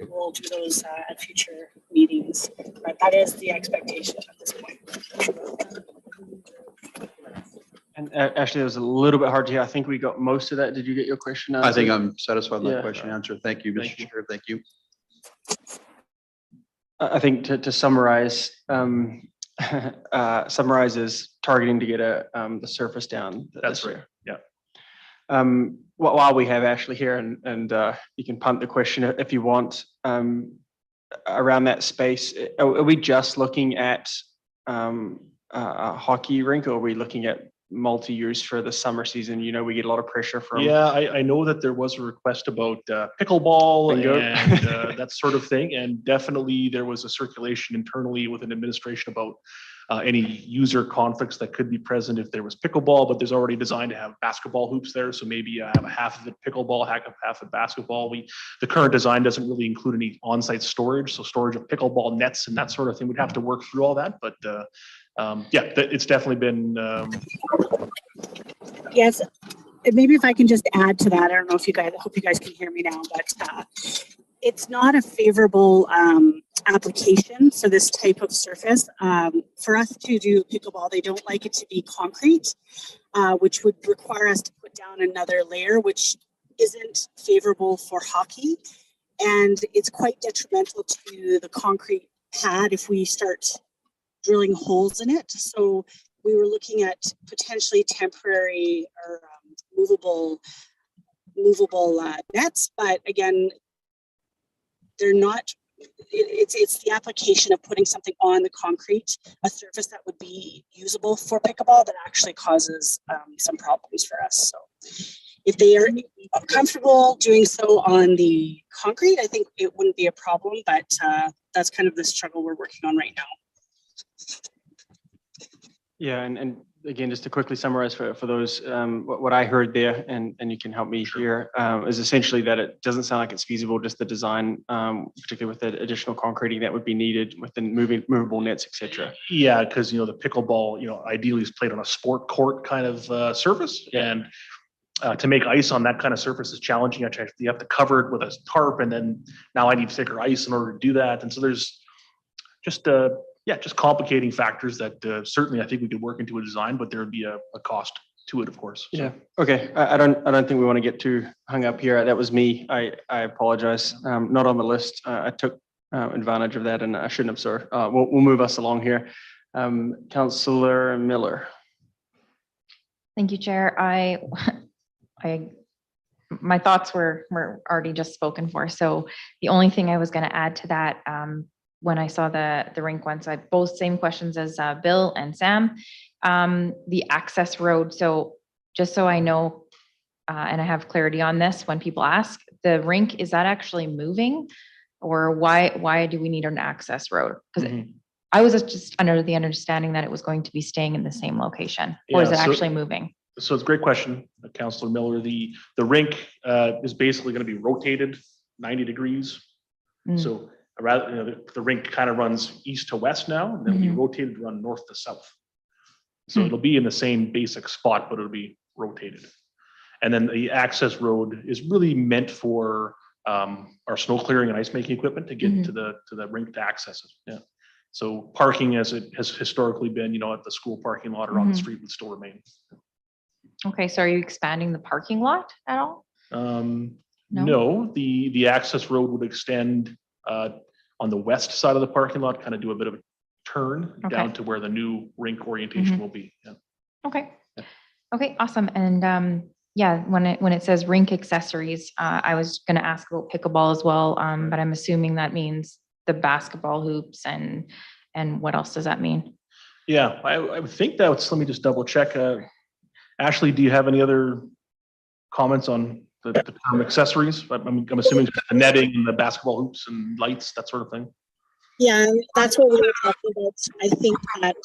we'll do those at future meetings. But that is the expectation at this point. And Ashley, it was a little bit hard to hear. I think we got most of that. Did you get your question answered? I think I'm satisfied with Yeah. that question answered. Thank you, Thank Mr. you. Chair. Thank you. I think to summarize, summarize is targeting to get the surface down. That's this right. year. Yeah. While we have Ashley here, and you can punt the question if you want, around that space, are we just looking at a hockey rink, or are we looking at multi-use for the summer season? We get a lot of pressure from. Yeah, I know that there was a request about pickleball Bingo. and that sort of thing. And definitely there was a circulation internally within administration about any user conflicts that could be present if there was pickleball, but there's already designed to have basketball hoops there. So maybe have half of it pickleball, half of basketball. The current design doesn't really include any on-site storage. So storage of pickleball nets and that sort of thing, we'd have to work through all that. But yeah, it's definitely been. Yes, maybe if I can just add to that, I don't know if I hope you guys can hear me now, but it's not a favorable application for this type of surface. For us to do pickleball, they don't like it to be concrete, which would require us to put down another layer, which isn't favorable for hockey. And it's quite detrimental to the concrete pad if we start drilling holes in it. So we were looking at potentially temporary or movable nets, but again, they're not. It's the application of putting something on the concrete, a surface that would be usable for pickleball, that actually causes some problems for us. So if they are comfortable doing so on the concrete, I think it wouldn't be a problem, but that's kind of the struggle we're working on right now. Yeah, and again, just to quickly summarize for those, what I heard there, and you can help me here, is essentially that it doesn't sound like it's feasible, just the design, particularly with the additional concreting that would be needed within movable nets, et cetera. Yeah, because the pickleball, ideally is played on a sport court kind of surface, and to make ice on that kind of surface is challenging. You have to cover it with a tarp, and then now I need thicker ice in order to do that. And so there's just complicating factors that certainly I think we could work into a design, but there would be a cost to it, of course. So. Yeah. Okay. I don't think we want to get too hung up here. That was me. I apologize. Not on the list. I took advantage of that, and I shouldn't have, sir. We'll move us along here. Councillor Miller. Thank you, Chair. My thoughts were already just spoken for. So the only thing I was going to add to that, when I saw the rink one, so I have both same questions as Bill and Sam. The access road. So just so I know, and I have clarity on this when people ask, the rink, is that actually moving? Or why do we need an access road? Because I was just under the understanding that it was going to be staying in the same location, or is it Yeah, so- actually moving? So it's a great question, Councillor Miller. The rink is basically going to be rotated 90 degrees. So rather, the rink kind of runs east to west now, and then it'll be rotated to run north to south. So it'll be in the same basic spot, but it'll be rotated. And then the access road is really meant for our snow clearing and ice making equipment to get to the rink to access it. Yeah. So parking, as it has historically been, at the school parking lot or on the street, would still remain. Okay, so are you expanding the parking lot at all? No, the access road would extend on the west side of the parking lot, kind of do a bit of a turn down to where the new rink orientation will be. Yeah. Okay. Okay, awesome. And yeah, when it says Rink Accessories, I was going to ask about pickleball as well, but I'm assuming that means the basketball hoops and what else does that mean? Yeah, I would think that's, let me just double check. Ashley, do you have any other comments on the term accessories? I'm assuming the netting and the basketball hoops and lights, that sort of thing. Yeah, that's what we were talking about. I think that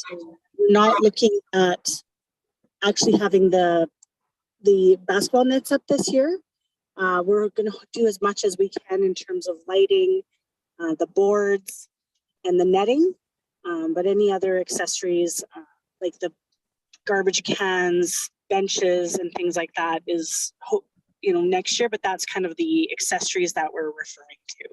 we're not looking at actually having the basketball nets up this year. We're going to do as much as we can in terms of lighting, the boards, and the netting. But any other accessories like the garbage cans, benches, and things like that is, next year. But that's kind of the accessories that we're referring to.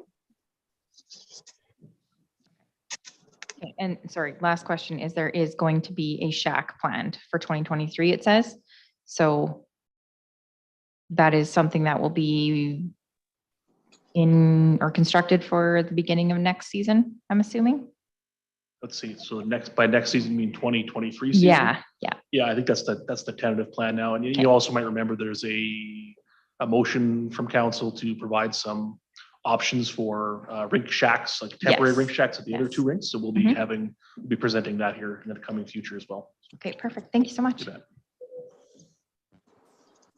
Okay, and sorry, last question is there is going to be a shack planned for 2023, it says. So that is something that will be in or constructed for the beginning of next season, I'm assuming. Let's see. So by next season, you mean 2023 season? Yeah. Yeah, I think that's the tentative plan now. And you also might remember there's a motion from council to provide some options for rink shacks, like temporary rink shacks at the other two rinks. So we'll be be presenting that here in the coming future as well. Okay, perfect. Thank you so much.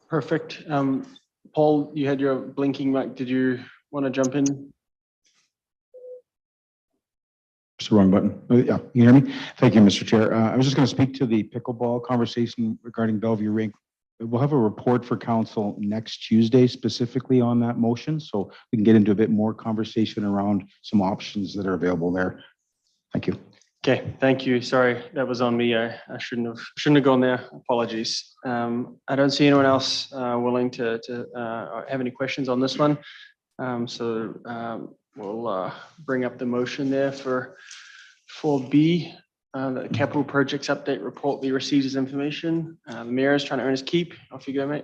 Perfect. Paul, you had your blinking mic. Did you want to jump in? It's the wrong button. Yeah, you hear me? Thank you, Mr. Chair. I was just going to speak to the pickleball conversation regarding Bellevue Rink. We'll have a report for council next Tuesday specifically on that motion, so we can get into a bit more conversation around some options that are available there. Thank you. Okay, thank you. Sorry, that was on me. I shouldn't have gone there. Apologies. I don't see anyone else willing to have any questions on this one. We'll bring up the motion there for 4B, the capital projects update report be received as information. The mayor is trying to earn his keep. Off you go, mate.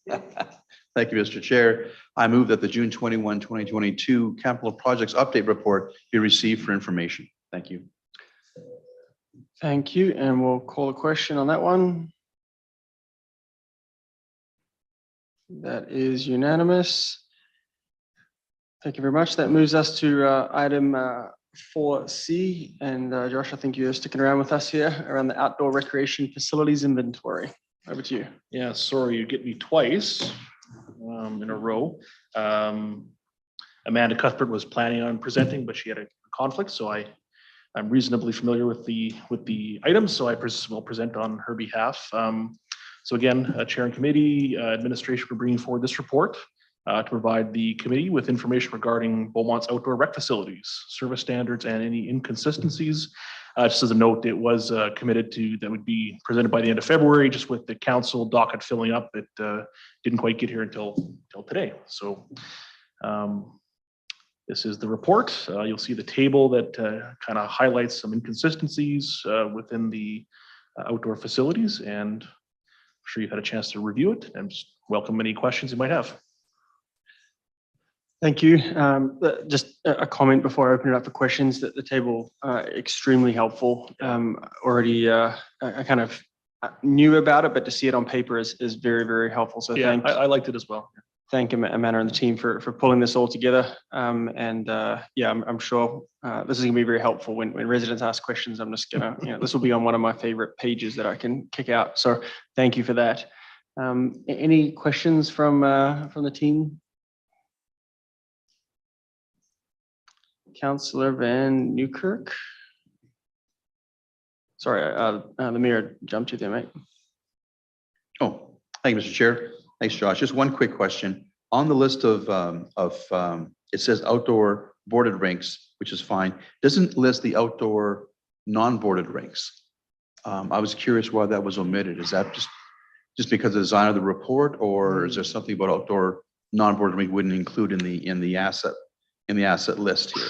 Thank you, Mr. Chair. I move that the June 21, 2022 capital projects update report be received for information. Thank you. Thank you. And we'll call a question on that one. That is unanimous. Thank you very much. That moves us to item 4C. And Josh, I think you're sticking around with us here around the outdoor recreation facilities inventory. Over to you. Yeah, sorry, you get me twice in a row. Amanda Cuthbert was planning on presenting, but she had a conflict, so I'm reasonably familiar with the items, so I will present on her behalf. So again, Chair and Committee, Administration for bringing forward this report to provide the committee with information regarding Beaumont's outdoor rec facilities, service standards, and any inconsistencies. Just as a note, it was committed to that would be presented by the end of February, just with the council docket filling up. It didn't quite get here until today. So this is the report. You'll see the table that kind of highlights some inconsistencies within the outdoor facilities, and I'm sure you've had a chance to review it and just welcome any questions you might have. Thank you. Just a comment before I open it up for questions. That the table extremely helpful. Already, I kind of knew about it, but to see it on paper is very, very helpful. So yeah, I liked it as well. Thank Amanda and the team for pulling this all together. Yeah, I'm sure this is going to be very helpful when residents ask questions. I'm just gonna, this will be on one of my favorite pages that I can kick out. So thank you for that. Any questions from the team? Councillor Van Newkirk. Sorry, the mayor jumped you there, mate. Oh, thank you, Mr. Chair. Thanks, Josh. Just one quick question. On the list of it says outdoor boarded rinks, which is fine. Doesn't list the outdoor non-boarded rinks. I was curious why that was omitted. Is that just because of the design of the report, or is there something about outdoor non-boarded rink wouldn't include in the asset list here?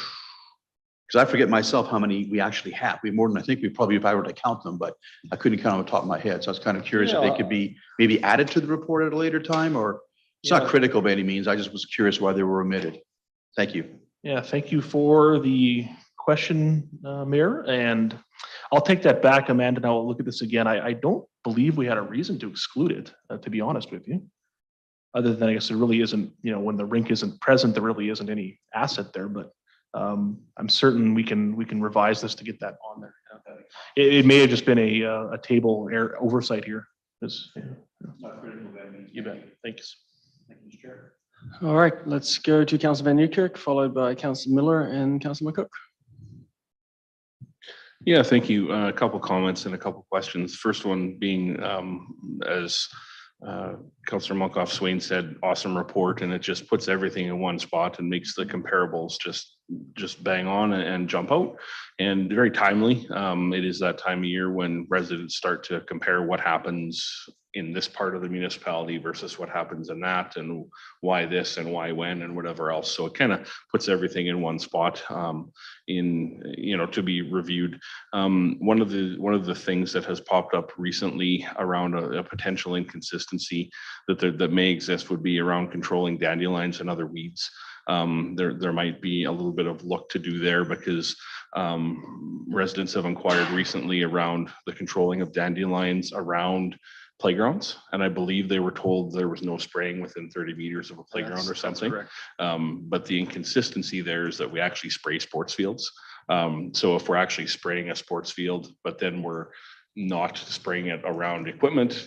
Because I forget myself how many we actually have. We have more than I think we probably, if I were to count them, but I couldn't count on the top of my head. So I was kind of curious if they could be maybe added to the report at a later time, or it's not critical by any means. I just was curious why they were omitted. Thank you. Yeah, thank you for the question, Mayor. And I'll take that back, Amanda, and I'll look at this again. I don't believe we had a reason to exclude it, to be honest with you. Other than I guess there really isn't, when the rink isn't present, there really isn't any asset there, but I'm certain we can revise this to get that on there. It may have just been a table error oversight here. You bet. Thanks. Thank you, Mr. Chair. All right, let's go to Councillor Van Newkirk, followed by Councillor Miller and Councillor McCook. Yeah, thank you. A couple comments and a couple questions. First one being, as Councillor Monkoff-Swain said, awesome report, and it just puts everything in one spot and makes the comparables just bang on and jump out, and very timely. It is that time of year when residents start to compare what happens in this part of the municipality versus what happens in that, and why this and why when and whatever else. So it kind of puts everything in one spot to be reviewed. One of the things that has popped up recently around a potential inconsistency that may exist would be around controlling dandelions and other weeds. There might be a little bit of look to do there, because residents have inquired recently around the controlling of dandelions around playgrounds, and I believe they were told there was no spraying within 30 meters of a playground or something. But the inconsistency there is that we actually spray sports fields. So if we're actually spraying a sports field, but then we're not spraying it around equipment,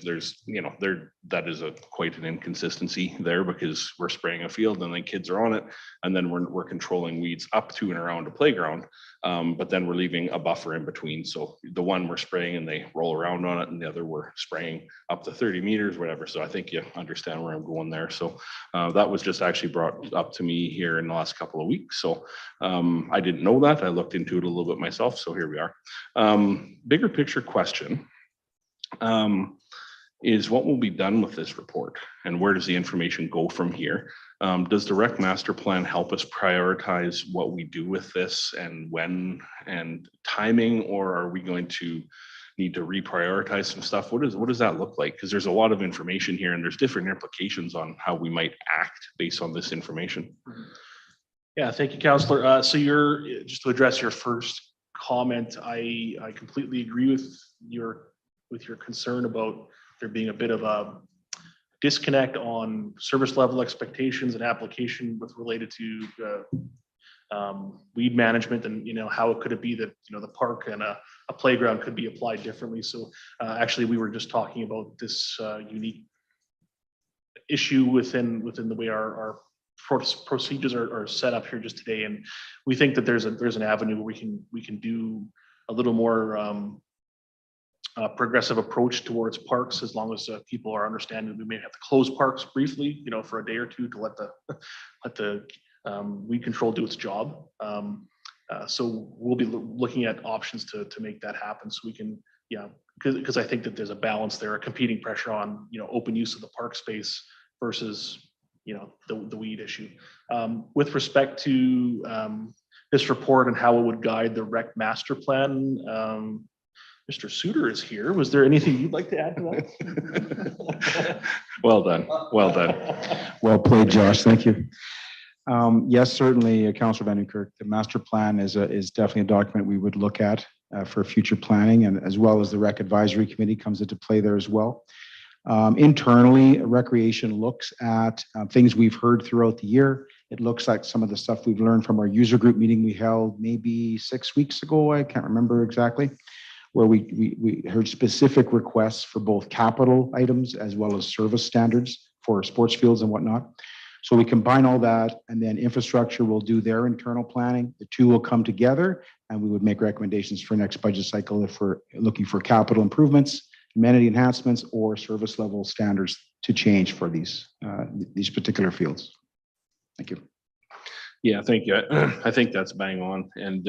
that is quite an inconsistency there, because we're spraying a field and then kids are on it, and then we're controlling weeds up to and around a playground, but then we're leaving a buffer in between. So the one we're spraying and they roll around on it, and the other we're spraying up to 30 meters, whatever. So I think you understand where I'm going there. So that was just actually brought up to me here in the last couple of weeks. So I didn't know that. I looked into it a little bit myself. So here we are. Bigger picture question is what will be done with this report, and where does the information go from here? Does the rec master plan help us prioritize what we do with this and when and timing, or are we going to need to reprioritize some stuff? What does that look like? Because there's a lot of information here, and there's different implications on how we might act based on this information. Yeah, thank you, Councillor. So just to address your first comment, I completely agree with your concern about there being a bit of a disconnect on service level expectations and application with related to weed management, and how could it be that the park and a playground could be applied differently. So actually we were just talking about this unique issue within the way our procedures are set up here just today, and we think that there's an avenue where we can do a little more progressive approach towards parks, as long as people are understanding we may have to close parks briefly, for a day or two to let the weed control do its job. So we'll be looking at options to make that happen, so we can, because I think that there's a balance there, a competing pressure on open use of the park space versus the weed issue. With respect to this report and how it would guide the rec master plan, Mr. Suter is here. Was there anything you'd like to add to that? Well done. Well done. Well played, Josh. Thank you. Yes, certainly, Councillor Van Newkirk, the master plan is definitely a document we would look at for future planning, and as well as the Rec Advisory Committee comes into play there as well. Internally, Recreation looks at things we've heard throughout the year. It looks like some of the stuff we've learned from our user group meeting we held maybe 6 weeks ago. I can't remember exactly. where we heard specific requests for both capital items as well as service standards for sports fields and whatnot. So we combine all that, and then infrastructure will do their internal planning. The two will come together, and we would make recommendations for next budget cycle if we're looking for capital improvements, amenity enhancements, or service level standards to change for these particular fields. Thank you. Yeah, thank you. I think that's bang on. And,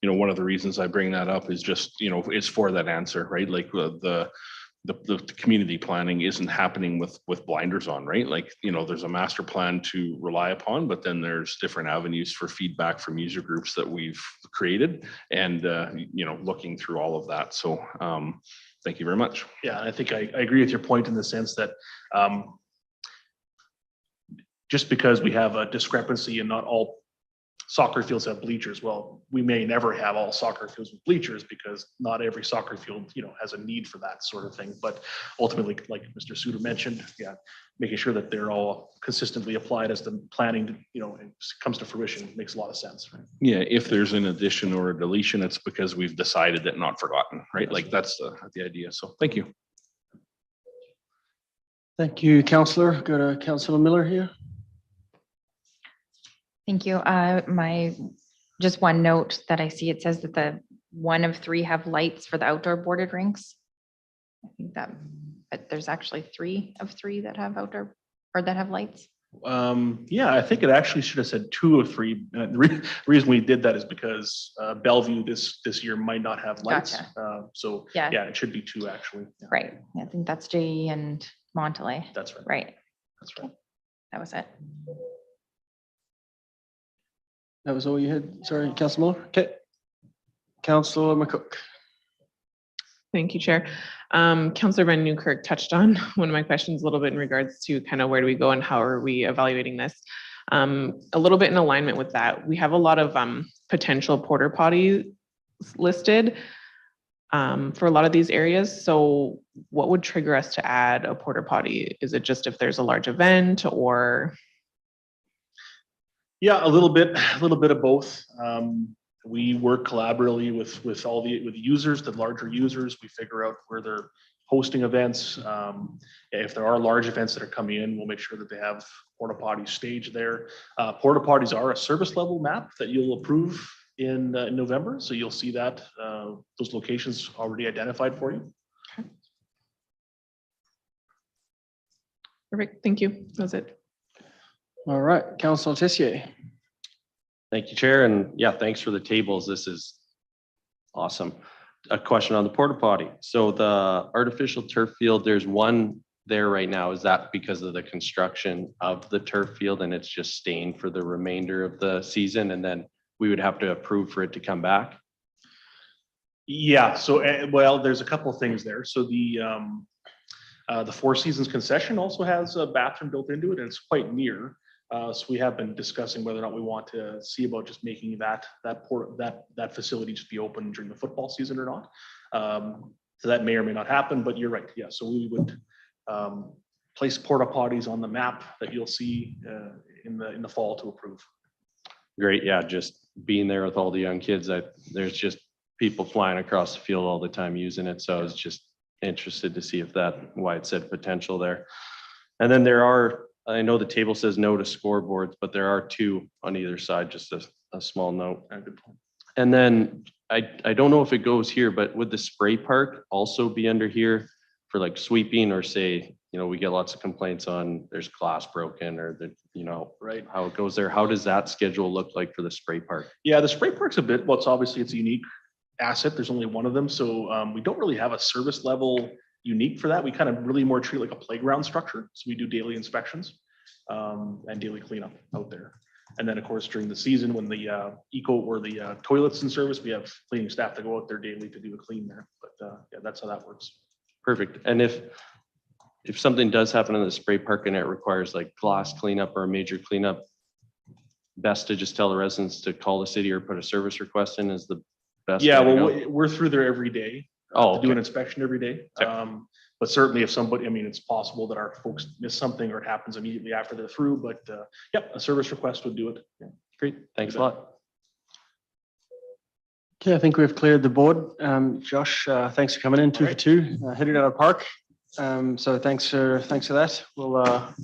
one of the reasons I bring that up is just, it's for that answer, right? Like the community planning isn't happening with blinders on, right? Like, there's a master plan to rely upon, but then there's different avenues for feedback from user groups that we've created and, looking through all of that. So thank you very much. Yeah, I think I agree with your point in the sense that just because we have a discrepancy and not all soccer fields have bleachers, well, we may never have all soccer fields with bleachers because not every soccer field, has a need for that sort of thing. But ultimately, like Mr. Suter mentioned, yeah, making sure that they're all consistently applied as the planning, comes to fruition makes a lot of sense. Right? Yeah, if there's an addition or a deletion, it's because we've decided that, not forgotten, right? Like that's the idea. So thank you. Thank you, Councillor. Go to Councillor Miller here. Thank you. Just one note that I see, it says that the 1 of 3 have lights for the outdoor boarded rinks. I think that, but there's actually 3 of 3 that have outdoor or that have lights. Yeah, I think it actually should have said 2 of 3. The reason we did that is because Bellevue this year might not have lights. Gotcha. So Yeah. yeah, it should be 2 actually. Yeah. Right. I think that's J and Monteley. That's right. Right. That's right. That was it. That was all you had. Sorry, Councillor Miller. Okay. Councillor McCook. Thank you, Chair. Councillor Van Newkirk touched on one of my questions a little bit in regards to kind of where do we go and how are we evaluating this. A little bit in alignment with that, we have a lot of potential porta potties listed for a lot of these areas. So what would trigger us to add a porta potty? Is it just if there's a large event or? Yeah, a little bit of both. We work collaboratively with all the users, the larger users. We figure out where they're hosting events. If there are large events that are coming in, we'll make sure that they have porta potties staged there. Porta potties are a service level map that you'll approve in November, so you'll see that those locations already identified for you. Okay. Perfect. Thank you. That's it. All right, Councillor Tessier. Thank you, Chair. And yeah, thanks for the tables. This is awesome. A question on the porta potty. So the artificial turf field, there's one there right now. Is that because of the construction of the turf field and it's just staying for the remainder of the season? And then we would have to approve for it to come back? Yeah, so well, there's a couple of things there. So the Four Seasons concession also has a bathroom built into it, and it's quite near. So we have been discussing whether or not we want to see about just making that facility just be open during the football season or not. So that may or may not happen, but you're right. Yeah, so we would place porta potties on the map that you'll see in the fall to approve. Great. Yeah, just being there with all the young kids, there's just people flying across the field all the time using it. So I was just interested to see if why it said potential there. And then there are, I know the table says no to scoreboards, but there are 2 on either side, just a small note. And then I don't know if it goes here, but would the spray park also be under here for like sweeping, or say, we get lots of complaints on there's glass broken or right, how it goes there. How does that schedule look like for the spray park? Yeah, the spray park's a bit, well, it's a unique asset. There's only one of them. So we don't really have a service level unique for that. We kind of really more treat like a playground structure. So we do daily inspections and daily cleanup out there. And then of course, during the season when the toilets in service, we have cleaning staff to go out there daily to do a clean there. But yeah, that's how that works. Perfect. And if something does happen in the spray park and it requires like glass cleanup or a major cleanup, best to just tell the residents to call the city or put a service request in is the best. Yeah, well, we're through there every day. To do an inspection every day. Okay. But certainly if somebody, it's possible that our folks miss something or it happens immediately after they're through, but yep, a service request would do it. Yeah. Great. Thanks a lot. Okay, I think we've cleared the board. Josh, thanks for coming in, 2 for 2, hit it out of the park. So thanks for that. We'll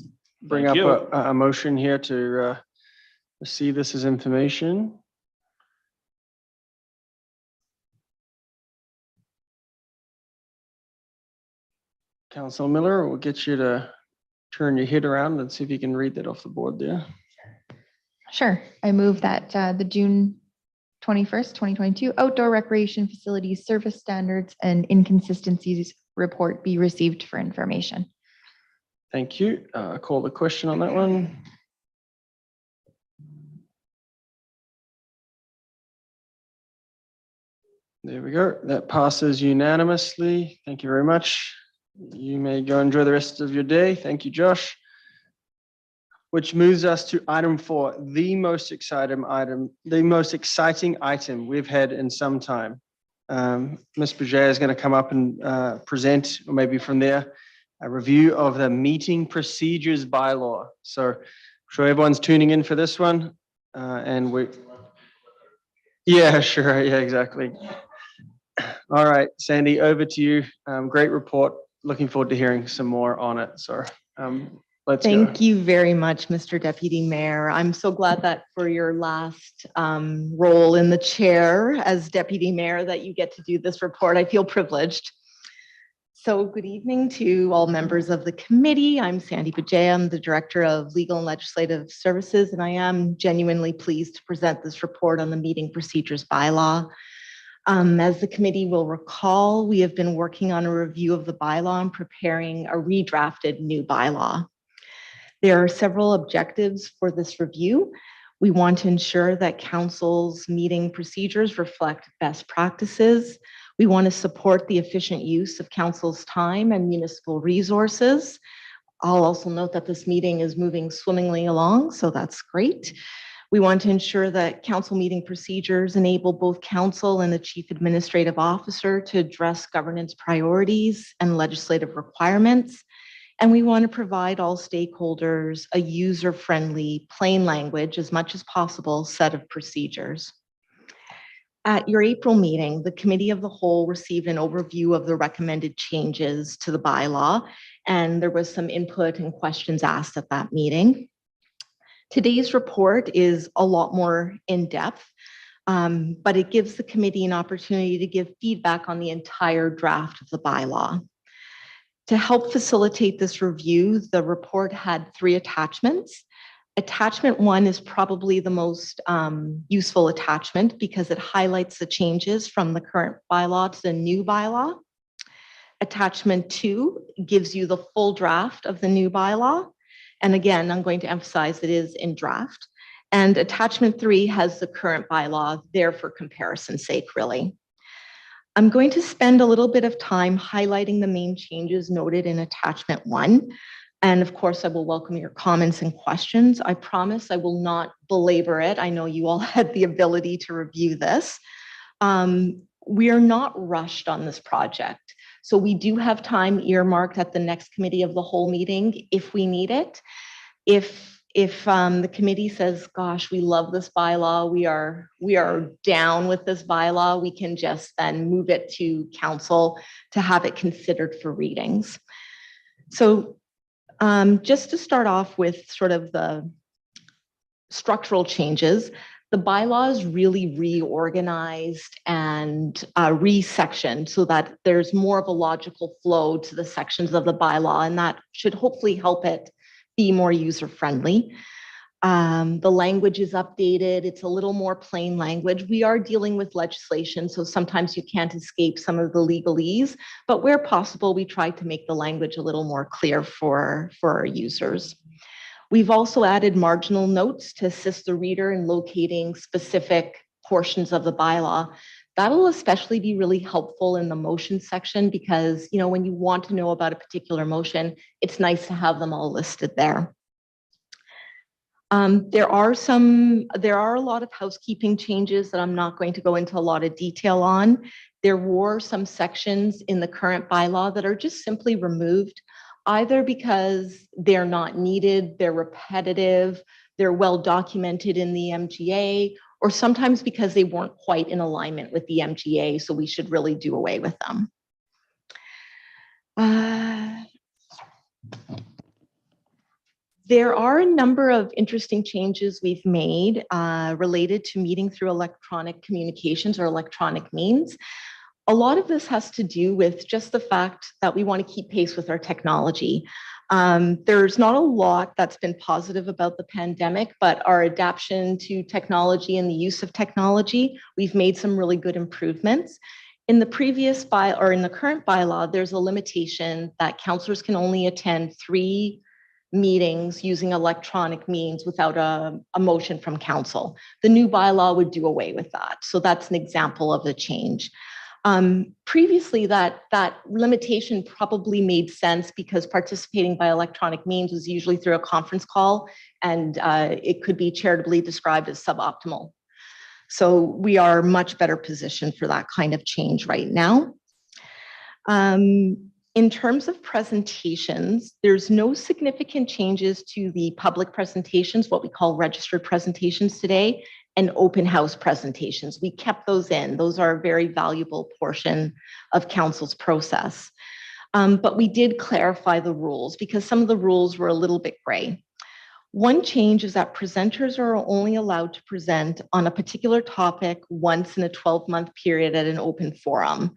bring Thank up you. a motion here to receive this as information. Councillor Miller, we'll get you to turn your head around and see if you can read that off the board there. Sure. I move that the June 21st, 2022 outdoor recreation facilities service standards and inconsistencies report be received for information. Thank you. Call the question on that one. There we go. That passes unanimously. Thank you very much. You may go enjoy the rest of your day. Thank you, Josh. Which moves us to item 4, the most exciting item we've had in some time. Ms. Bouget is going to come up and present, or maybe from there, a review of the meeting procedures bylaw. So I'm sure everyone's tuning in for this one. Yeah, sure. Yeah, exactly. All right, Sandy, over to you. Great report. Looking forward to hearing some more on it. So let's go. Thank you very much, Mr. Deputy Mayor. I'm so glad that for your last role in the chair as Deputy Mayor that you get to do this report. I feel privileged. So good evening to all members of the committee. I'm Sandy Bouget. I'm the Director of Legal and Legislative Services, and I am genuinely pleased to present this report on the meeting procedures bylaw. As the committee will recall, we have been working on a review of the bylaw and preparing a redrafted new bylaw. There are several objectives for this review. We want to ensure that council's meeting procedures reflect best practices. We want to support the efficient use of council's time and municipal resources. I'll also note that this meeting is moving swimmingly along, so that's great. We want to ensure that council meeting procedures enable both council and the chief administrative officer to address governance priorities and legislative requirements. And we want to provide all stakeholders a user-friendly, plain language, as much as possible, set of procedures. At your April meeting, the Committee of the Whole received an overview of the recommended changes to the bylaw, and there was some input and questions asked at that meeting. Today's report is a lot more in-depth, but it gives the committee an opportunity to give feedback on the entire draft of the bylaw. To help facilitate this review, the report had 3 attachments. Attachment 1 is probably the most useful attachment because it highlights the changes from the current bylaw to the new bylaw. Attachment 2 gives you the full draft of the new bylaw. And again, I'm going to emphasize it is in draft. And attachment 3 has the current bylaw there for comparison's sake, really. I'm going to spend a little bit of time highlighting the main changes noted in attachment 1. And of course, I will welcome your comments and questions. I promise I will not belabor it. I know you all had the ability to review this. We are not rushed on this project. So we do have time earmarked at the next Committee of the Whole meeting if we need it. If the committee says, gosh, we love this bylaw, we are down with this bylaw, we can just then move it to council to have it considered for readings. So just to start off with sort of the structural changes, the bylaw is really reorganized and resectioned so that there's more of a logical flow to the sections of the bylaw, and that should hopefully help it be more user-friendly. The language is updated. It's a little more plain language. We are dealing with legislation, so sometimes you can't escape some of the legalese, but where possible, we try to make the language a little more clear for our users. We've also added marginal notes to assist the reader in locating specific portions of the bylaw. That'll especially be really helpful in the motion section because, you know, when you want to know about a particular motion, it's nice to have them all listed there. There are a lot of housekeeping changes that I'm not going to go into a lot of detail on. There were some sections in the current bylaw that are just simply removed, either because they're not needed, they're repetitive, they're well documented in the MGA, or sometimes because they weren't quite in alignment with the MGA, so we should really do away with them. There are a number of interesting changes we've made related to meeting through electronic communications or electronic means. A lot of this has to do with just the fact that we want to keep pace with our technology. There's not a lot that's been positive about the pandemic, but our adaptation to technology and the use of technology, we've made some really good improvements. In the previous or in the current bylaw, there's a limitation that councillors can only attend 3 meetings using electronic means without a motion from council. The new bylaw would do away with that. So that's an example of the change. Previously, that limitation probably made sense because participating by electronic means was usually through a conference call, and it could be charitably described as suboptimal. So we are much better positioned for that kind of change right now. In terms of presentations, there's no significant changes to the public presentations, what we call registered presentations today, and open house presentations. We kept those in. Those are a very valuable portion of council's process. But we did clarify the rules because some of the rules were a little bit gray. One change is that presenters are only allowed to present on a particular topic once in a 12-month period at an open forum.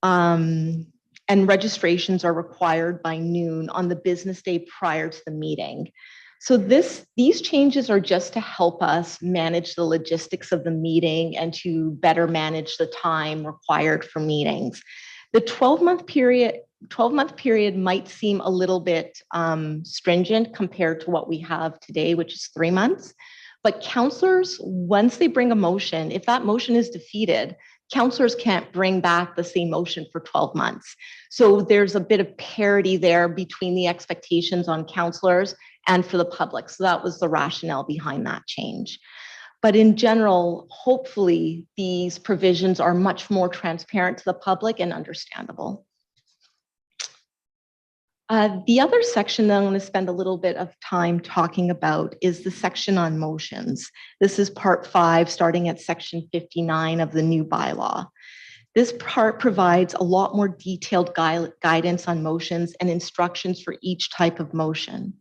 And registrations are required by noon on the business day prior to the meeting. So these changes are just to help us manage the logistics of the meeting and to better manage the time required for meetings. The 12-month period might seem a little bit stringent compared to what we have today, which is 3 months. But councillors, once they bring a motion, if that motion is defeated, councillors can't bring back the same motion for 12 months. So there's a bit of parity there between the expectations on councillors and for the public. So that was the rationale behind that change. But in general, hopefully these provisions are much more transparent to the public and understandable. The other section that I'm going to spend a little bit of time talking about is the section on motions. This is part 5, starting at section 59 of the new bylaw. This part provides a lot more detailed guidance on motions and instructions for each type of motion.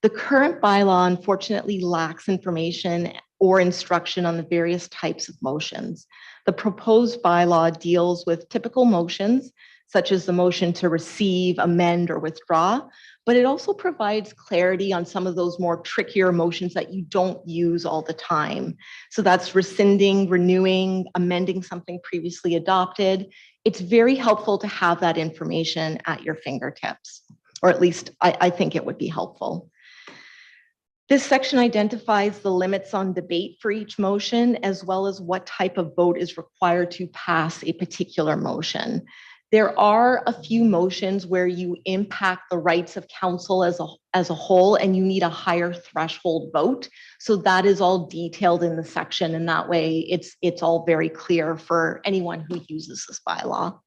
The current bylaw unfortunately lacks information or instruction on the various types of motions. The proposed bylaw deals with typical motions, such as the motion to receive, amend, or withdraw, but it also provides clarity on some of those more trickier motions that you don't use all the time. So that's rescinding, renewing, amending something previously adopted. It's very helpful to have that information at your fingertips, or at least I think it would be helpful. This section identifies the limits on debate for each motion, as well as what type of vote is required to pass a particular motion. There are a few motions where you impact the rights of council as a whole, and you need a higher threshold vote. So that is all detailed in the section, and that way it's all very clear for anyone who uses this bylaw.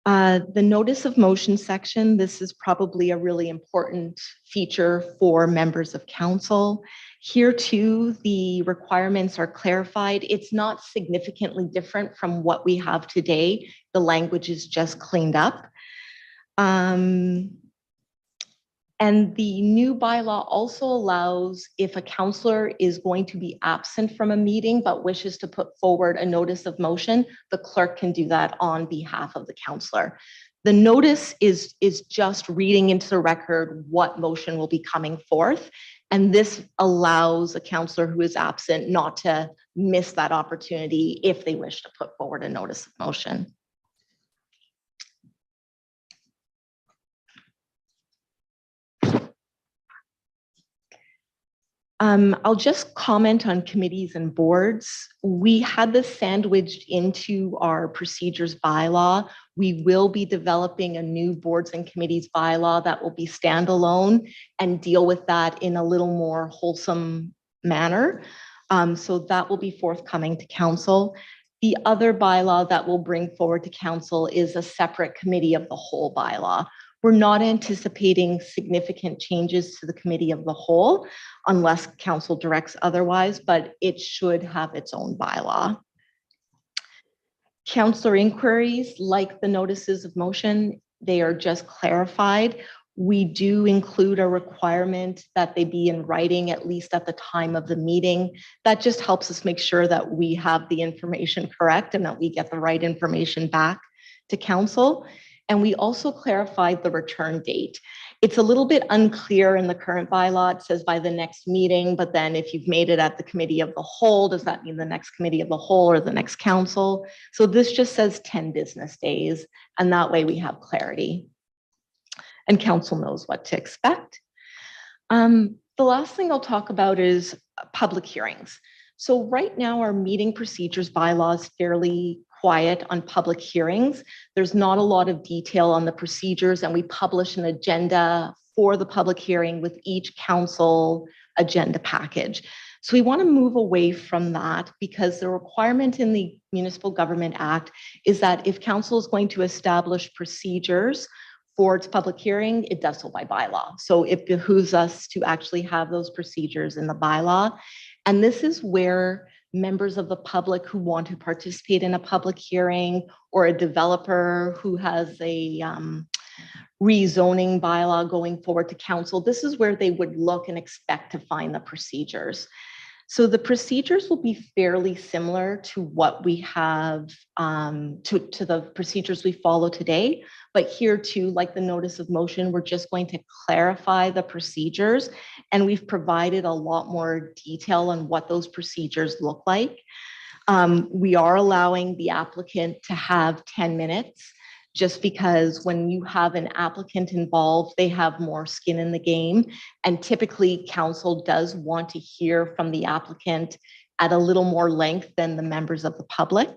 The notice of motion section, this is probably a really important feature for members of council. Here too, the requirements are clarified. It's not significantly different from what we have today. The language is just cleaned up. And the new bylaw also allows, if a councillor is going to be absent from a meeting but wishes to put forward a notice of motion, the clerk can do that on behalf of the councillor. The notice is just reading into the record what motion will be coming forth. And this allows a councillor who is absent not to miss that opportunity if they wish to put forward a notice of motion. I'll just comment on committees and boards. We had this sandwiched into our procedures bylaw. We will be developing a new boards and committees bylaw that will be standalone and deal with that in a little more wholesome manner. So that will be forthcoming to council. The other bylaw that we'll bring forward to council is a separate committee of the whole bylaw, We're not anticipating significant changes to the committee of the whole unless council directs otherwise, but it should have its own bylaw. Councillor inquiries, like the notices of motion, they are just clarified. We do include a requirement that they be in writing at least at the time of the meeting. That just helps us make sure that we have the information correct and that we get the right information back to council. And we also clarified the return date. It's a little bit unclear in the current bylaw. It says by the next meeting, but then if you've made it at the committee of the whole, does that mean the next committee of the whole or the next council? So this just says 10 business days, and that way we have clarity. And council knows what to expect. The last thing I'll talk about is public hearings. So right now our meeting procedures bylaw is fairly quiet on public hearings. There's not a lot of detail on the procedures, and we publish an agenda for the public hearing with each council agenda package. So we want to move away from that because the requirement in the Municipal Government Act is that if council is going to establish procedures for its public hearing, it does so by bylaw. So it behooves us to actually have those procedures in the bylaw. And this is where members of the public who want to participate in a public hearing, or a developer who has a rezoning bylaw going forward to council, this is where they would look and expect to find the procedures. So the procedures will be fairly similar to what we have, to the procedures we follow today. But here too, like the notice of motion, we're just going to clarify the procedures, and we've provided a lot more detail on what those procedures look like. We are allowing the applicant to have 10 minutes, just because when you have an applicant involved, they have more skin in the game. And typically council does want to hear from the applicant at a little more length than the members of the public.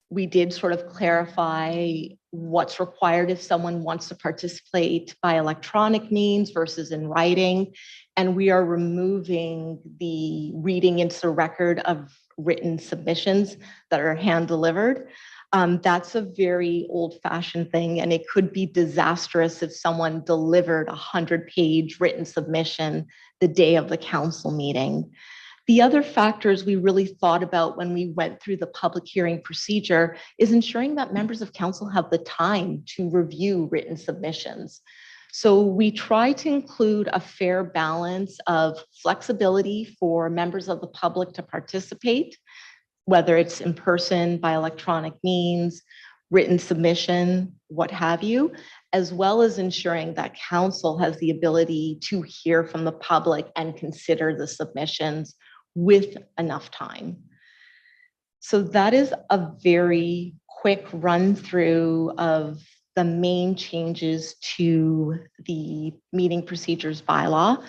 We did sort of clarify what's required if someone wants to participate by electronic means versus in writing. And we are removing the reading into the record of written submissions that are hand delivered. That's a very old-fashioned thing, and it could be disastrous if someone delivered a 100-page written submission the day of the council meeting. The other factors we really thought about when we went through the public hearing procedure is ensuring that members of council have the time to review written submissions. So we try to include a fair balance of flexibility for members of the public to participate, whether it's in person, by electronic means, written submission, what have you, as well as ensuring that council has the ability to hear from the public and consider the submissions with enough time. So that is a very quick run through of the main changes to the meeting procedures bylaw.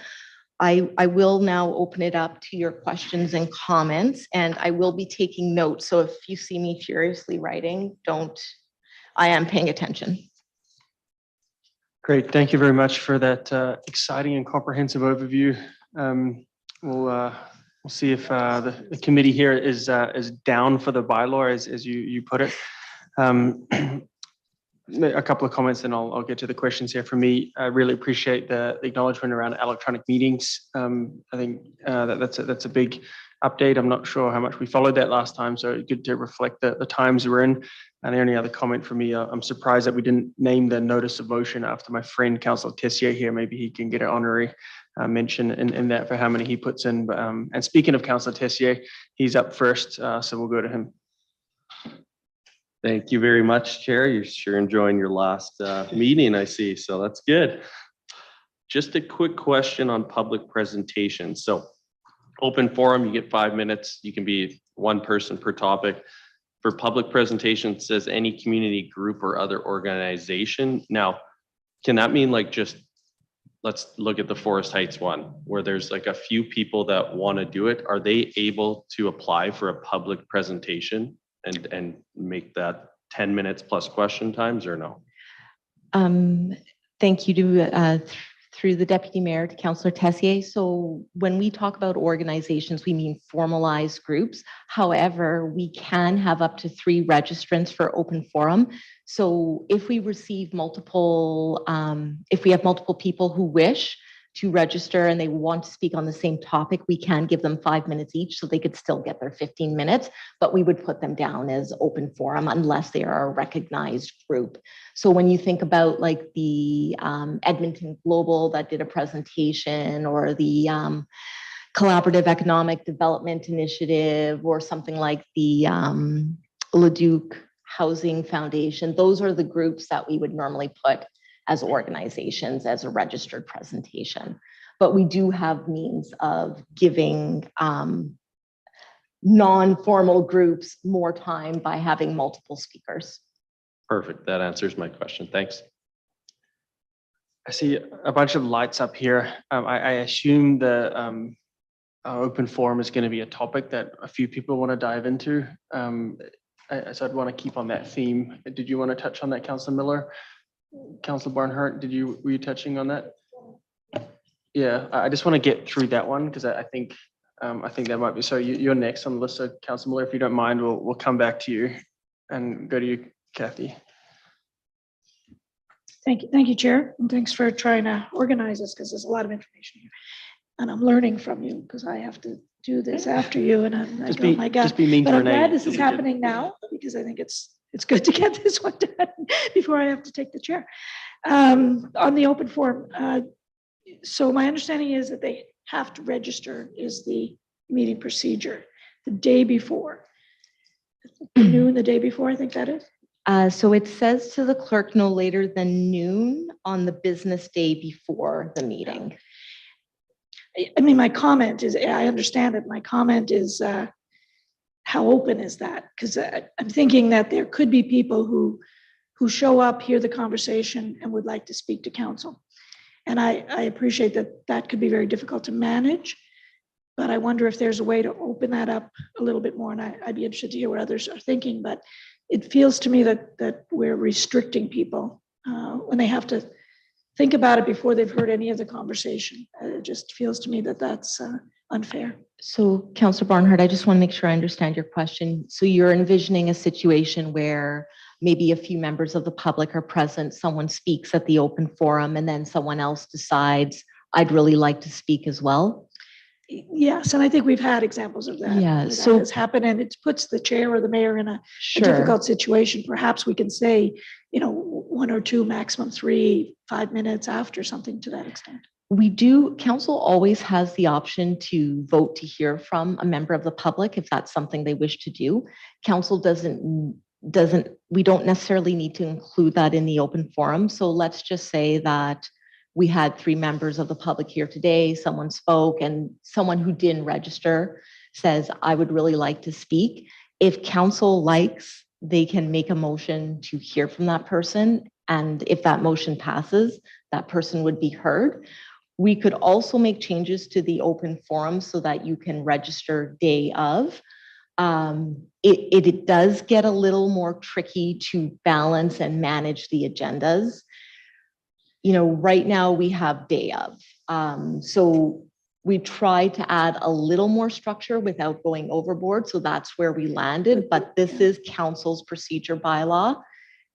I will now open it up to your questions and comments, and I will be taking notes. So if you see me furiously writing, I am paying attention. Great. Thank you very much for that exciting and comprehensive overview. We'll see if the committee here is down for the bylaw, as you put it. A couple of comments, and I'll get to the questions here from me. I really appreciate the acknowledgement around electronic meetings. I think that's a big update. I'm not sure how much we followed that last time, so good to reflect the times we're in. And the only other comment from me, I'm surprised that we didn't name the notice of motion after my friend Councillor Tessier here. Maybe he can get an honorary mention in that for how many he puts in. But, and speaking of Councillor Tessier, he's up first, so we'll go to him. Thank you very much, Chair. You're sure enjoying your last meeting, I see, so that's good. Just a quick question on public presentation. So open forum, you get 5 minutes. You can be one person per topic. For public presentation, it says any community group or other organization. Now, can that mean like just, let's look at the Forest Heights one, where there's like a few people that want to do it. Are they able to apply for a public presentation and make that 10 minutes plus question times, or no? Thank you Through the Deputy Mayor to Councillor Tessier. So when we talk about organizations, we mean formalized groups. However, we can have up to 3 registrants for open forum. So if we receive multiple, if we have multiple people who wish to register and they want to speak on the same topic, we can give them 5 minutes each so they could still get their 15 minutes, but we would put them down as open forum unless they are a recognized group. So when you think about like the Edmonton Global that did a presentation, or the Collaborative Economic Development Initiative, or something like the Leduc Housing Foundation, those are the groups that we would normally put as organizations as a registered presentation. But we do have means of giving non-formal groups more time by having multiple speakers. Perfect. That answers my question. Thanks. I see a bunch of lights up here. I assume the open forum is going to be a topic that a few people want to dive into. So I'd want to keep on that theme. Did you want to touch on that, Councillor Miller? Councillor Barnhart, were you touching on that? Yeah, I just want to get through that one because I think that might be, so you're next on the list. So Councillor Miller, if you don't mind, we'll come back to you and go to you, Kathy. Thank you, Chair, and thanks for trying to organize this because there's a lot of information here. And I'm learning from you because I have to do this after you, and I'm like, oh my God. Just be mean But to I'm Renee. glad this is happening now because I think it's good to get this one done before I have to take the chair. On the open forum, so my understanding is that they have to register is the meeting procedure the day before. Noon the day before, I think that is. So it says to the clerk no later than noon on the business day before the meeting. I mean, my comment is, I understand it. My comment is, how open is that? Because I'm thinking that there could be people who show up, hear the conversation, and would like to speak to council. And I appreciate that could be very difficult to manage, but I wonder if there's a way to open that up a little bit more. And I'd be interested to hear what others are thinking, but it feels to me that we're restricting people when they have to think about it before they've heard any of the conversation. It just feels to me that that's unfair. So Councillor Barnhart, I just want to make sure I understand your question. So you're envisioning a situation where maybe a few members of the public are present, someone speaks at the open forum, and then someone else decides, I'd really like to speak as well? Yes, and I think we've had examples of that. Yeah, where so- that has happened, and it puts the chair or the mayor in a difficult situation. Perhaps we can say, 1 or 2, maximum 3, 5 minutes after, something to that extent. We do, council always has the option to vote to hear from a member of the public if that's something they wish to do. Council we don't necessarily need to include that in the open forum. So let's just say that we had 3 members of the public here today, someone spoke, and someone who didn't register says, I would really like to speak. If council likes, they can make a motion to hear from that person. And if that motion passes, that person would be heard. We could also make changes to the open forum so that you can register day of. It does get a little more tricky to balance and manage the agendas. Right now we have day of. So we try to add a little more structure without going overboard. So that's where we landed, but this is council's procedure bylaw.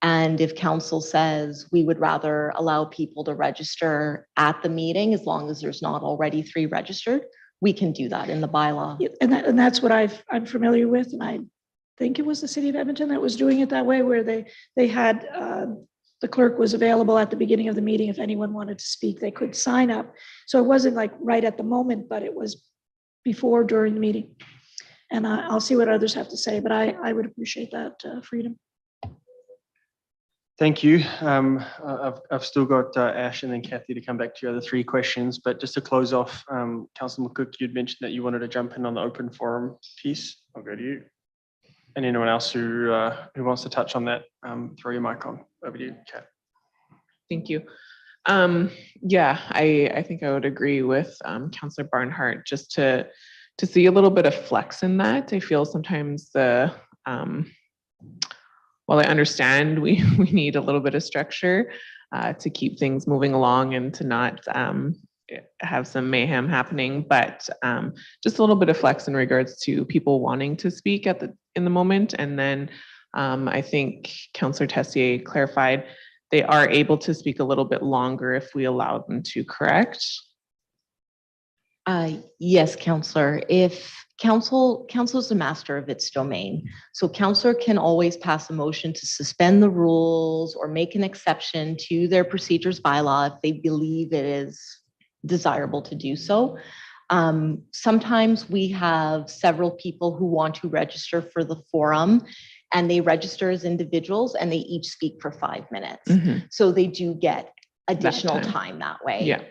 And if council says we would rather allow people to register at the meeting, as long as there's not already 3 registered, we can do that in the bylaw. And that's what I'm familiar with. And I think it was the city of Edmonton that was doing it that way, where they had the clerk was available at the beginning of the meeting. If anyone wanted to speak, they could sign up. So it wasn't like right at the moment, but it was before, during the meeting. And I'll see what others have to say, but I would appreciate that freedom. Thank you. I've still got Ash and then Kathy to come back to your other 3 questions, but just to close off, Councillor McCook, you'd mentioned that you wanted to jump in on the open forum piece. I'll go to you. And anyone else who wants to touch on that, throw your mic on. Over to you, Kat. Thank you. Yeah, I think I would agree with Councillor Barnhart, just to see a little bit of flex in that. I feel sometimes while I understand we need a little bit of structure, to keep things moving along and to not have some mayhem happening, but just a little bit of flex in regards to people wanting to speak in the moment. And then I think Councillor Tessier clarified they are able to speak a little bit longer if we allow them to, correct? Yes, Councillor. If council's the master of its domain, so councillor can always pass a motion to suspend the rules or make an exception to their procedures bylaw if they believe it is desirable to do so. Sometimes we have several people who want to register for the forum, and they register as individuals and they each speak for 5 minutes. So they do get additional time that way. Yeah.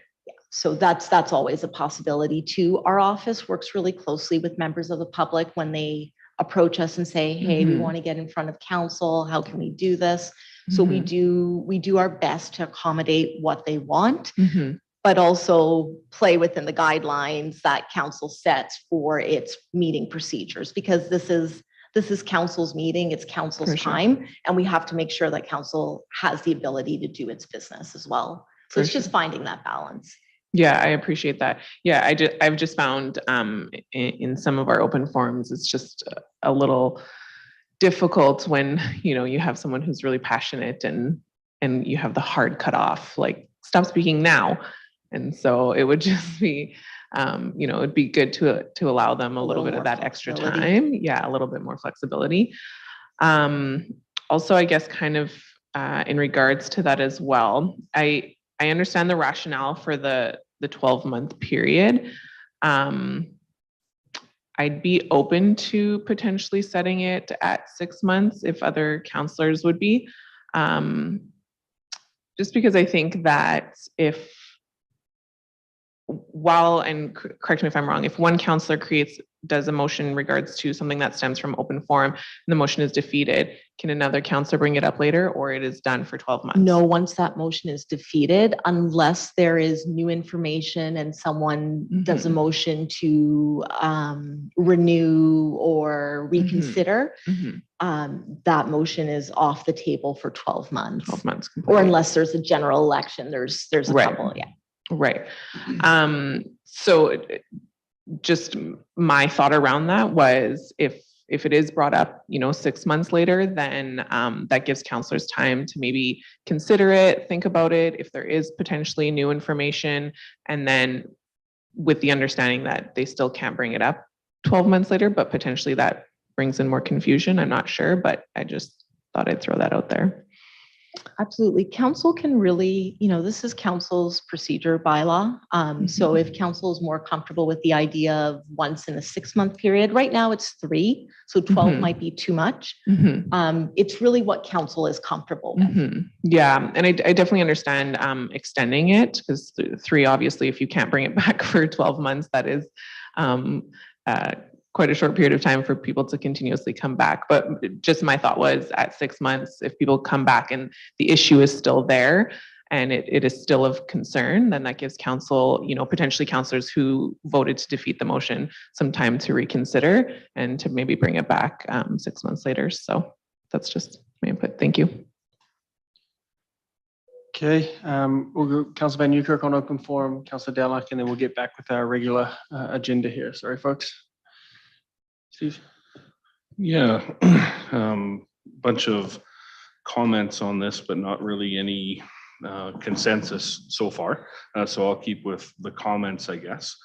So that's always a possibility too. Our office works really closely with members of the public when they approach us and say, hey, we want to get in front of council. How can we do this? So we do our best to accommodate what they want, but also play within the guidelines that council sets for its meeting procedures, because this is council's meeting, it's council's time, and we have to make sure that council has the ability to do its business as well. So it's just finding that balance. Yeah, I appreciate that. Yeah, I've just found in some of our open forums, it's just a little difficult when, you know, you have someone who's really passionate and you have the hard cut off, like stop speaking now. And so it would just be, you know, it'd be good to allow them a little bit of that extra time. Yeah, a little bit more flexibility. Also, I guess kind of in regards to that as well, I understand the rationale for the 12-month period. I'd be open to potentially setting it at 6 months if other counselors would be. Just because I think that and correct me if I'm wrong, if one counselor does a motion in regards to something that stems from open forum and the motion is defeated, can another counselor bring it up later, or it is done for 12 months? No, once that motion is defeated, unless there is new information and someone does a motion to renew or reconsider, that motion is off the table for 12 months. 12 months. Or unless there's a general election, there's a couple, yeah. Right. So just my thought around that was if it is brought up, you know, 6 months later, then that gives counselors time to maybe consider it, think about it, if there is potentially new information, and then with the understanding that they still can't bring it up 12 months later, but potentially that brings in more confusion. I'm not sure, but I just thought I'd throw that out there. Absolutely. Council can really, you know, this is council's procedure bylaw. So if council is more comfortable with the idea of once in a 6-month period, right now it's 3, so 12 might be too much. It's really what council is comfortable with. Yeah, and I definitely understand extending it, because 3, obviously, if you can't bring it back for 12 months, that is quite a short period of time for people to continuously come back. But just my thought was at 6 months, if people come back and the issue is still there and it is still of concern, then that gives council, you know, potentially councillors who voted to defeat the motion some time to reconsider and to maybe bring it back 6 months later. So that's just my input. Thank you. Okay, we'll go Councillor Van Newkirk on open forum, Councillor Dallach, and then we'll get back with our regular agenda here. Sorry, folks. Steve? Yeah, bunch of comments on this, but not really any consensus so far. So I'll keep with the comments, I guess.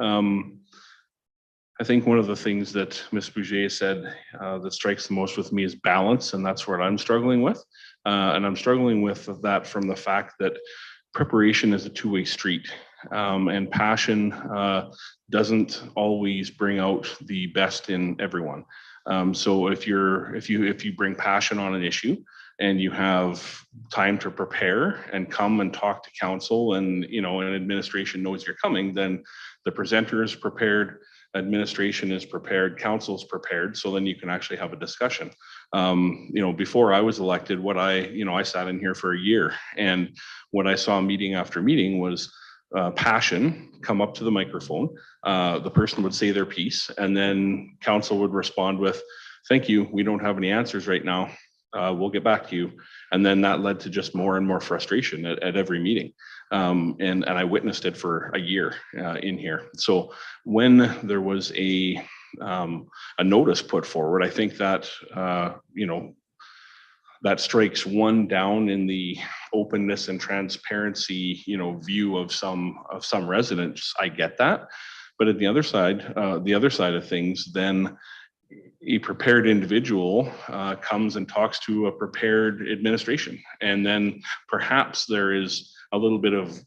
I think one of the things that Ms. Bouget said that strikes the most with me is balance, and that's what I'm struggling with. And I'm struggling with that from the fact that preparation is a two-way street. And passion doesn't always bring out the best in everyone. So if you bring passion on an issue and you have time to prepare and come and talk to council, and you know, and administration knows you're coming, then the presenter is prepared, administration is prepared, council is prepared, so then you can actually have a discussion. You know, before I was elected, I sat in here for a year, and what I saw meeting after meeting was passion come up to the microphone, the person would say their piece, and then council would respond with, thank you, we don't have any answers right now, we'll get back to you. And then that led to just more and more frustration at every meeting. And I witnessed it for a year in here. So when there was a notice put forward, I think that, that strikes one down in the openness and transparency, view of some residents. I get that. But at the other side of things, then a prepared individual comes and talks to a prepared administration. And then perhaps there is a little bit of,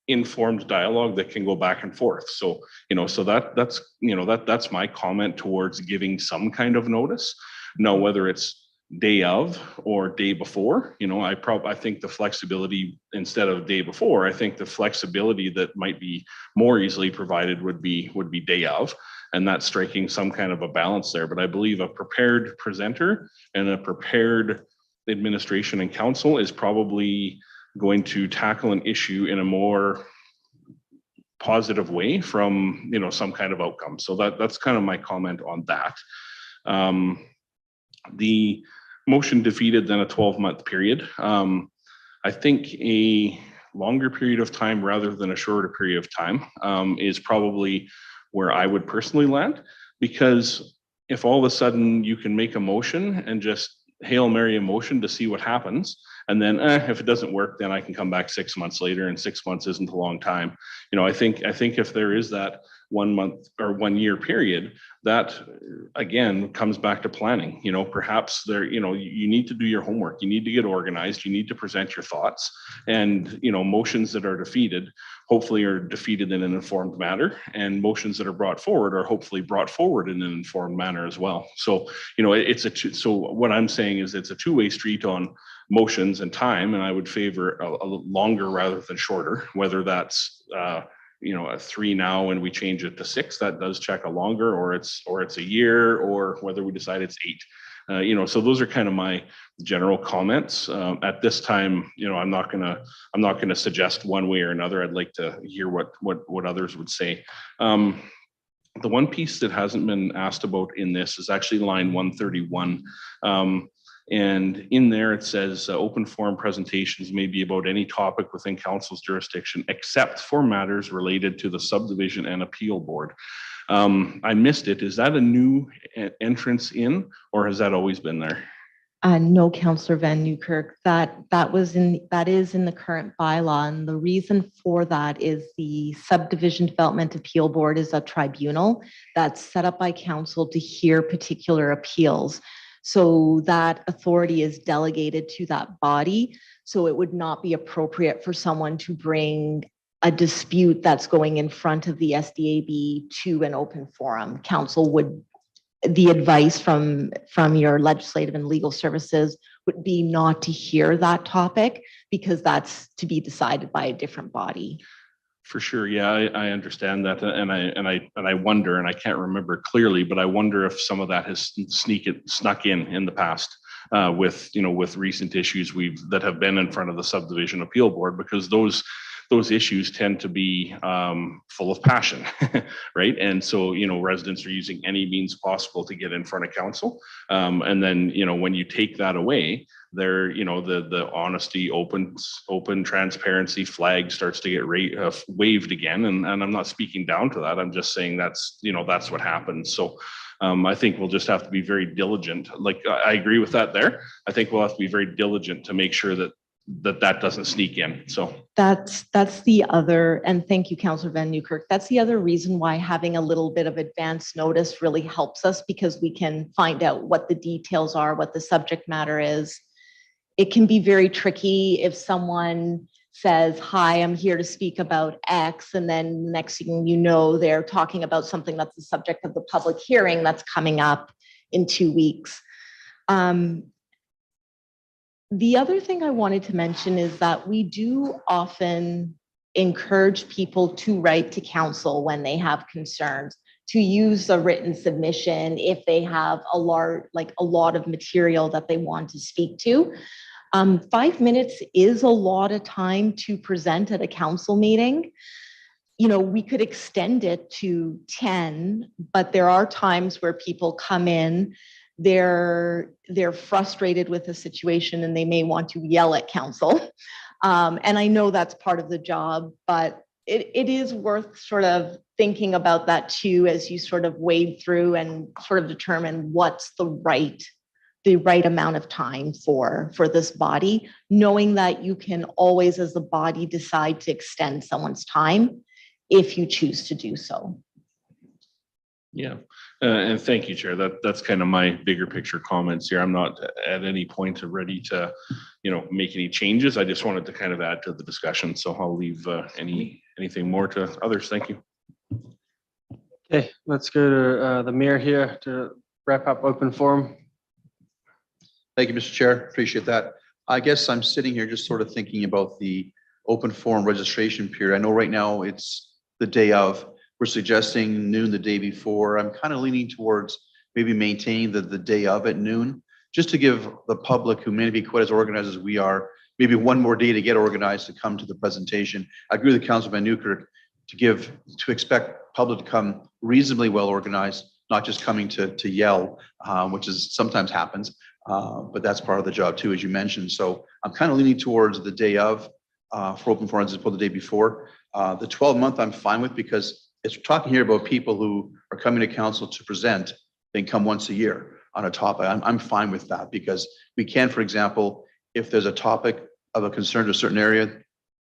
informed dialogue that can go back and forth. So, that's my comment towards giving some kind of notice. Now, whether it's day of or day before, I think the flexibility instead of day before, I think the flexibility that might be more easily provided would be day of, and that's striking some kind of a balance there. But I believe a prepared presenter and a prepared administration and council is probably going to tackle an issue in a more positive way from, some kind of outcome. So that's kind of my comment on that. The motion defeated then a 12-month period. I think a longer period of time rather than a shorter period of time is probably where I would personally land, because if all of a sudden you can make a motion and just Hail Mary a motion to see what happens, and then if it doesn't work, then I can come back 6 months later, and 6 months isn't a long time. I think if there is that 1 month or 1 year period, that again comes back to planning. Perhaps there, you need to do your homework, you need to get organized, you need to present your thoughts, and motions that are defeated hopefully are defeated in an informed manner, and motions that are brought forward are hopefully brought forward in an informed manner as well. So so what I'm saying is it's a two-way street on motions and time, and I would favor a longer rather than shorter, whether that's a 3 now and we change it to 6, that does check a longer, or it's a year, or whether we decide it's 8. So those are kind of my general comments. At this time, I'm not gonna suggest one way or another. I'd like to hear what others would say. The one piece that hasn't been asked about in this is actually line 131. And in there it says open forum presentations may be about any topic within council's jurisdiction except for matters related to the subdivision and appeal board. I missed it. Is that a new entrance in, or has that always been there? No, Councillor Van Newkirk, that is in the current bylaw, and the reason for that is the Subdivision Development Appeal Board is a tribunal that's set up by council to hear particular appeals. So that authority is delegated to that body. So it would not be appropriate for someone to bring a dispute that's going in front of the SDAB to an open forum. Council would, the advice from your legislative and legal services would be not to hear that topic, because that's to be decided by a different body. For sure, yeah, I understand that, and I wonder, and I can't remember clearly, but I wonder if some of that has snuck in the past with recent issues that have been in front of the subdivision appeal board, because those issues tend to be full of passion, right? And so residents are using any means possible to get in front of council, and then when you take that away, there, the honesty, open transparency flag starts to get waved again. And I'm not speaking down to that. I'm just saying that's what happens. So I think we'll just have to be very diligent. Like, I agree with that there. I think we'll have to be very diligent to make sure that doesn't sneak in. So that's the other, and thank you, Councillor Van Newkirk. That's the other reason why having a little bit of advance notice really helps us, because we can find out what the details are, what the subject matter is. It can be very tricky if someone says, hi, I'm here to speak about X, and then the next thing you know, they're talking about something that's the subject of the public hearing that's coming up in 2 weeks. The other thing I wanted to mention is that we do often encourage people to write to council when they have concerns, to use a written submission if they have a lot of material that they want to speak to. 5 minutes is a lot of time to present at a council meeting. We could extend it to 10, but there are times where people come in they're frustrated with the situation and they may want to yell at council. And I know that's part of the job, but it is worth sort of thinking about that too, as you sort of wade through and sort of determine what's the right amount of time for this body, knowing that you can always, as the body, decide to extend someone's time if you choose to do so. Yeah, and thank you, Chair. That's kind of my bigger picture comments here. I'm not at any point ready to, make any changes. I just wanted to kind of add to the discussion. So I'll leave anything more to others. Thank you. Okay, let's go to the mayor here to wrap up open forum. Thank you, Mr. Chair. Appreciate that. I guess I'm sitting here just sort of thinking about the open forum registration period. I know right now it's the day of. We're suggesting noon the day before. I'm kind of leaning towards maybe maintaining the day of at noon, just to give the public, who may not be quite as organized as we are, maybe one more day to get organized to come to the presentation. I agree with Councilman Newkirk to expect public to come reasonably well organized, not just coming to yell, which is sometimes happens, but that's part of the job too, as you mentioned. So I'm kind of leaning towards the day of for open forums as opposed to the day before. The 12-month I'm fine with, because it's talking here about people who are coming to council to present, then come once a year on a topic. I'm fine with that, because we can, for example, if there's a topic of a concern to a certain area,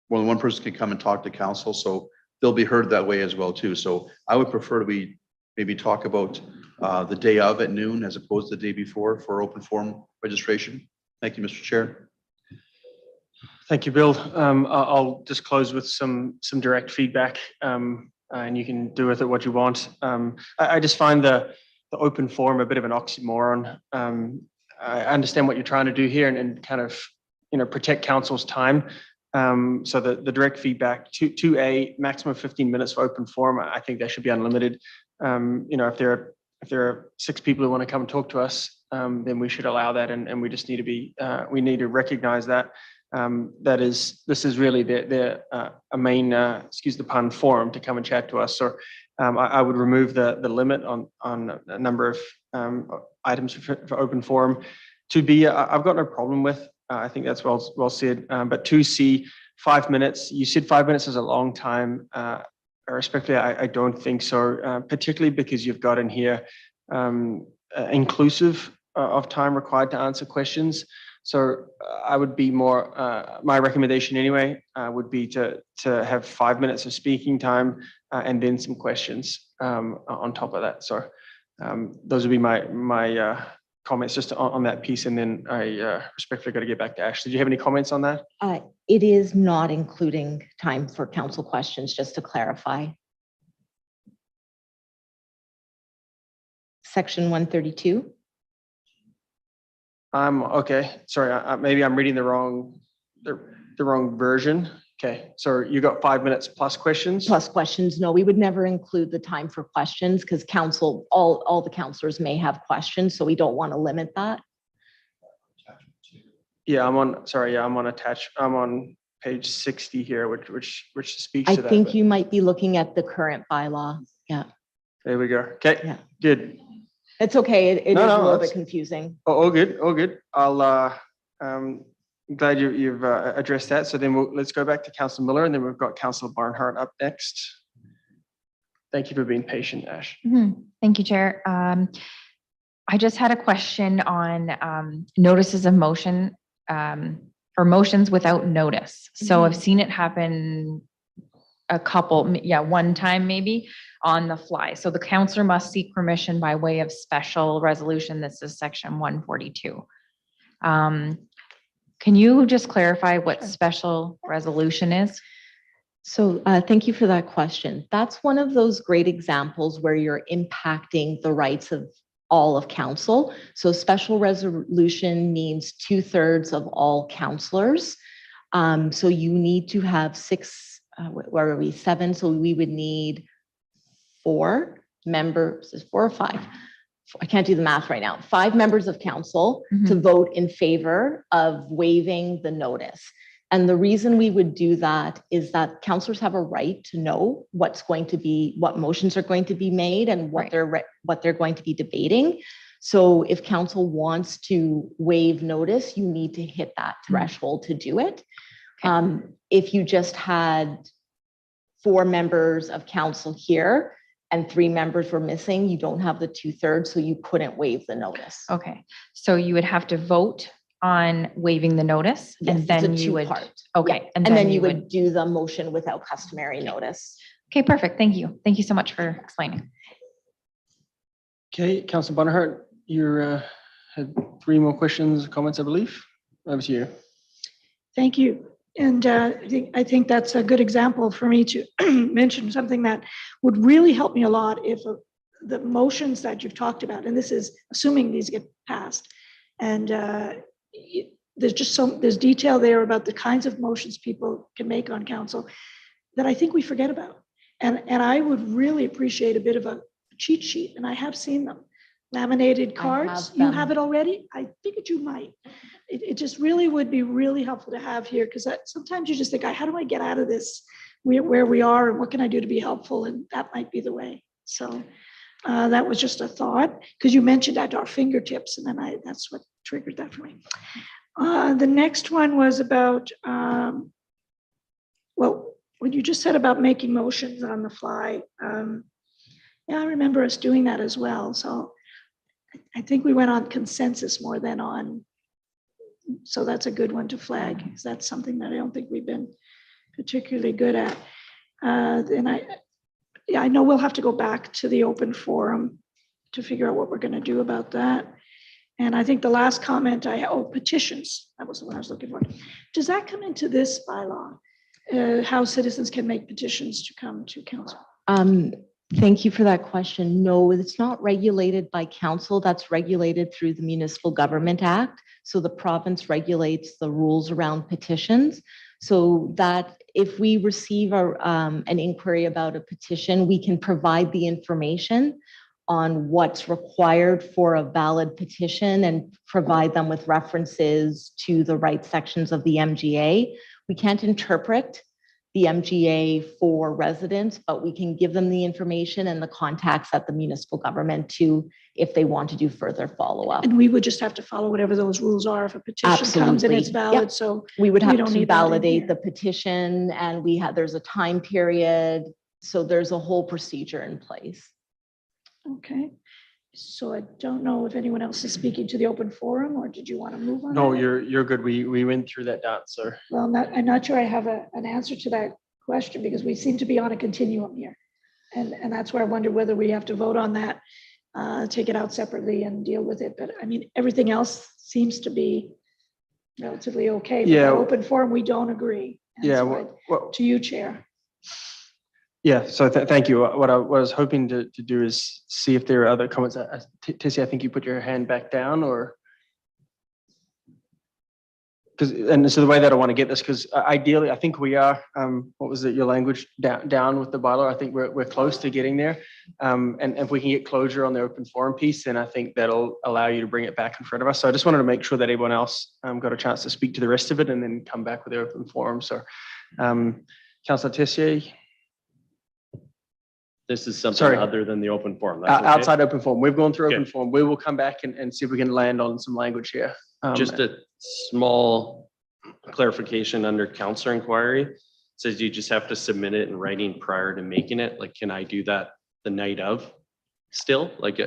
more than one person can come and talk to council, so they'll be heard that way as well too. So I would prefer we maybe talk about the day of at noon as opposed to the day before for open forum registration. Thank you, Mr. Chair. Thank you, Bill. I'll just close with some direct feedback, and you can do with it what you want. I just find the open forum a bit of an oxymoron. I understand what you're trying to do here and kind of, protect council's time. So the direct feedback to a maximum of 15 minutes for open forum, I think that should be unlimited. If there are 6 people who want to come and talk to us, then we should allow that, and we just need to we need to recognize that. This is really a main, excuse the pun, forum to come and chat to us. So I would remove the limit on a number of items for open forum. 2B, I've got no problem with. I think that's well said. But 2C, 5 minutes. You said 5 minutes is a long time. Respectfully, I don't think so. Particularly because you've got in here inclusive of time required to answer questions. So I would be more, my recommendation anyway, would be to have 5 minutes of speaking time and then some questions on top of that. So those would be my comments just on that piece. And then I respectfully got to get back to Ashley. Do you have any comments on that? It is not including time for council questions, just to clarify. Section 132. Okay. Sorry, maybe I'm reading the wrong version. Okay, so you got 5 minutes plus questions? Plus questions. No, we would never include the time for questions, because council, all the councillors may have questions, so we don't want to limit that. Yeah, I'm on page 60 here, which speaks I to that. think you might be looking at the current bylaw. Yeah. There we go. Okay, Yeah. Good. It's okay. It is a little bit confusing. All good, all good. I'm glad you've addressed that. So then let's go back to Councillor Miller, and then we've got Councillor Barnhart up next. Thank you for being patient, Ash. Thank you, Chair. I just had a question on notices of motion or motions without notice. So I've seen it happen one time maybe on the fly. So the councillor must seek permission by way of special resolution. This is section 142. Can you just clarify what special resolution is? So thank you for that question. That's one of those great examples where you're impacting the rights of all of council. So special resolution means 2/3 of all councillors. So you need to have 6, where are we, 7? So we would need 4 members, is 4 or 5? I can't do the math right now. 5 members of council to vote in favor of waiving the notice. And the reason we would do that is that councillors have a right to know what motions are going to be made and what they're going to be debating. So if council wants to waive notice, you need to hit that threshold to do it. If you just had 4 members of council here and 3 members were missing, you don't have the 2/3, so you couldn't waive the notice. Okay, so you would have to vote on waiving the notice Yes, and it's a then you would, two-part. okay. And then you would do the motion without customary notice. Okay, perfect. Thank you. Thank you so much for explaining. Okay, Councillor Bonahart, you had 3 more questions, comments, I believe. Over to you. Thank you. And I think that's a good example for me to mention something that would really help me a lot if the motions that you've talked about, and this is assuming these get passed, and there's detail there about the kinds of motions people can make on council that I think we forget about. And I would really appreciate a bit of a cheat sheet, and I have seen them. Laminated cards, you have it already? I figured you might. It just really would be really helpful to have here, because sometimes you just think, how do I get out of this, where we are, and what can I do to be helpful? And that might be the way. So that was just a thought, because you mentioned at our fingertips, and then that's what triggered that for me. The next one was about, well, what you just said about making motions on the fly. Yeah, I remember us doing that as well. So I think we went on consensus more than on, so that's a good one to flag, because that's something that I don't think we've been particularly good at. And I know we'll have to go back to the open forum to figure out what we're going to do about that. And I think the last comment petitions, that was the one I was looking for. Does that come into this bylaw? How citizens can make petitions to come to council? Thank you for that question. No, it's not regulated by council. That's regulated through the Municipal Government Act. So the province regulates the rules around petitions. So that if we receive an inquiry about a petition, we can provide the information on what's required for a valid petition and provide them with references to the right sections of the MGA. We can't interpret the MGA for residents, but we can give them the information and the contacts at the municipal government to, if they want to do further follow-up. And we would just have to follow whatever those rules are if a petition comes and it's valid. Yep. So we would have don't to need that in validate here. the petition, and there's a time period. So there's a whole procedure in place. Okay. So I don't know if anyone else is speaking to the open forum, or did you want to move on? No, that? you're good. We went through that dance, sir. Well, I'm not sure I have an answer to that question, because we seem to be on a continuum here. And that's where I wonder whether we have to vote on that, take it out separately and deal with it. But I mean, everything else seems to be relatively okay. But Yeah. the open forum, we don't agree. And Yeah. so to you, Chair. Yeah, so thank you. What I was hoping to do is see if there are other comments. Tessie, I think you put your hand back down, or? And so the way that I want to get this, because ideally, I think we are, what was it, your language, down with the bylaw. I think we're close to getting there. And if we can get closure on the open forum piece, then I think that'll allow you to bring it back in front of us. So I just wanted to make sure that everyone else got a chance to speak to the rest of it and then come back with the open forum. So Councillor Tessier. This is something Sorry. other than the open forum. That's okay? Outside open forum. We've gone through Okay. open forum. We will come back and see if we can land on some language here. Just a small clarification under counselor inquiry. It says you just have to submit it in writing prior to making it. Like, can I do that the night of still? Like,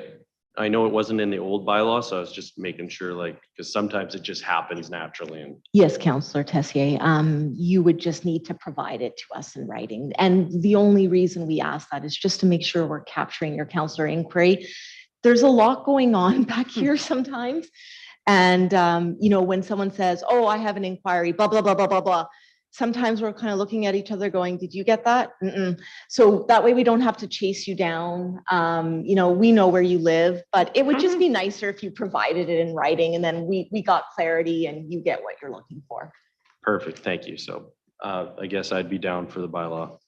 I know it wasn't in the old bylaw, so I was just making sure, like, because sometimes it just happens naturally. And Yes, Councillor Tessier, you would just need to provide it to us in writing. And the only reason we ask that is just to make sure we're capturing your councillor inquiry. There's a lot going on back here sometimes. And, when someone says, oh, I have an inquiry, blah, blah, blah, blah, blah, blah. Sometimes we're kind of looking at each other going, did you get that? Mm-mm. So that way we don't have to chase you down. We know where you live, but it would just be nicer if you provided it in writing, and then we got clarity and you get what you're looking for. perfect, thank you. So I guess I'd be down for the bylaw.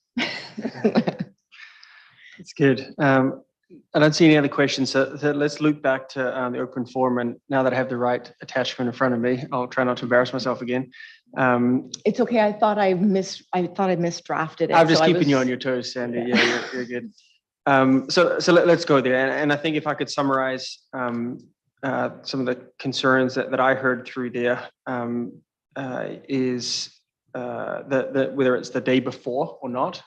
It's good. I don't see any other questions. So let's loop back to the open forum. And now that I have the right attachment in front of me, I'll try not to embarrass myself again. It's okay. I thought I misdrafted it. I'm just so keeping you on your toes, Sandy. Yeah, you're good. So let's go there. And I think if I could summarize some of the concerns that I heard through there is whether it's the day before or not.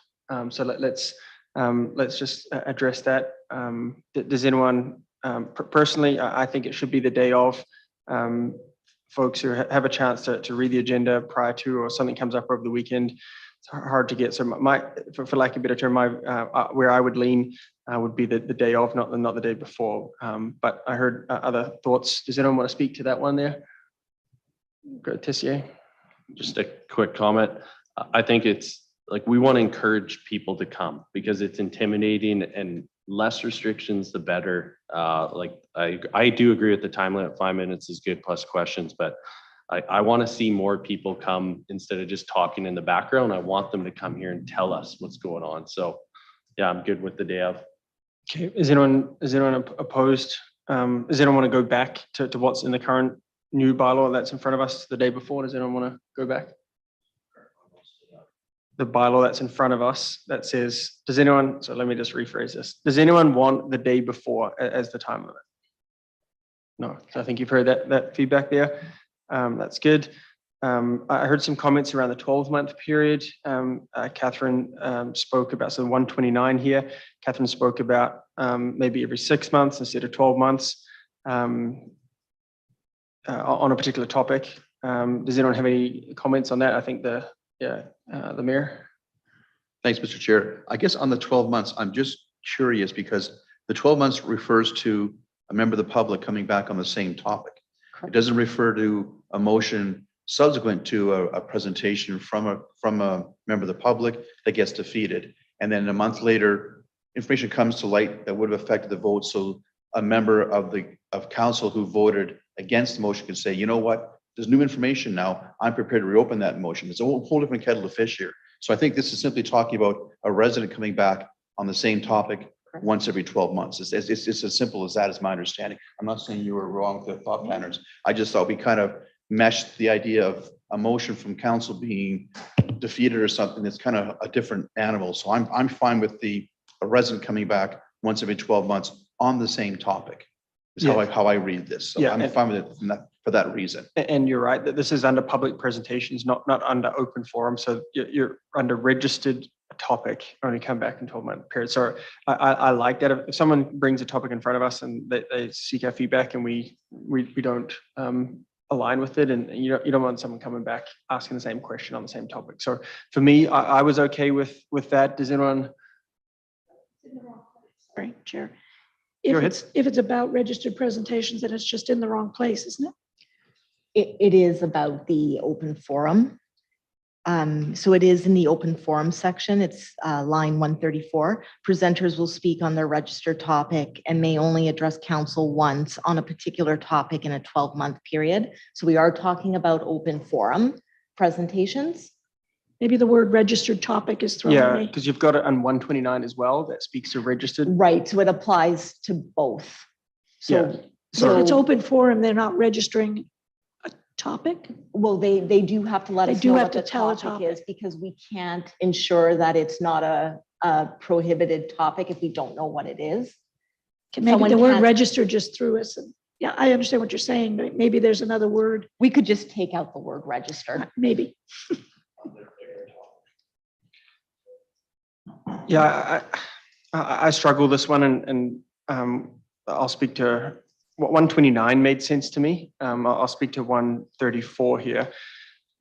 So let's just address that. Does anyone, personally, I think it should be the day of. Folks who have a chance to read the agenda prior to, or something comes up over the weekend, it's hard to get. So for lack of a better term, where I would lean would be the day of, not the day before. But I heard other thoughts. Does anyone want to speak to that one there? Go, Tessier. Just a quick comment. I think it's like, we want to encourage people to come because it's intimidating, and less restrictions, the better. Like I do agree with the time limit. 5 minutes is good plus questions, but I want to see more people come instead of just talking in the background. I want them to come here and tell us what's going on. So yeah, I'm good with the day of. Okay, is anyone opposed? Does anyone want to go back to what's in the current new bylaw that's in front of us the day before? Does anyone want to go back? The bylaw that's in front of us that says, does anyone, so let me just rephrase this. Does anyone want the day before as the time limit? No, so I think you've heard that feedback there. That's good. I heard some comments around the 12-month period. Catherine spoke about, so 129 here. Catherine spoke about maybe every 6 months instead of 12 months on a particular topic. Does anyone have any comments on that? I think the mayor. Thanks, Mr. Chair. I guess on the 12 months, I'm just curious because the 12 months refers to a member of the public coming back on the same topic. It doesn't refer to a motion subsequent to a presentation from a member of the public that gets defeated. And then a month later, information comes to light that would have affected the vote. So a member of council who voted against the motion can say, you know what? There's new information now. I'm prepared to reopen that motion. It's a whole different kettle of fish here. So I think this is simply talking about a resident coming back on the same topic once every 12 months. It's as simple as that, is my understanding. I'm not saying you were wrong with the thought patterns. I just thought we kind of meshed the idea of a motion from council being defeated or something that's kind of a different animal. So I'm fine with a resident coming back once every 12 months on the same topic. Is how I read this. So I'm fine with it for that reason. And you're right that this is under public presentations, not under open forum. So you're under registered topic, only come back in 12-month period. So I like that. If someone brings a topic in front of us and they seek our feedback and we don't align with it, and you don't want someone coming back asking the same question on the same topic. So for me, I was okay with that. Does anyone? Sorry, Chair. Go ahead. If it's about registered presentations, then it's just in the wrong place, isn't it? It is about the open forum. So it is in the open forum section. It's line 134. Presenters will speak on their registered topic and may only address council once on a particular topic in a 12-month period. So we are talking about open forum presentations. Maybe the word registered topic is thrown Yeah, away. because you've got it on 129 as well that speaks to registered. Right, so it applies to both. So, So if it's open forum, they're not registering a topic? well, they do have to let They us do know have what to the tell a topic is, because we can't ensure that it's not a prohibited topic if we don't know what it is. Maybe Someone the word can't- register just threw us. Yeah, I understand what you're saying, but maybe there's another word, We could just take out the word register. maybe. Yeah, I struggle this one, and I'll speak to what 129 made sense to me. I'll speak to 134 here.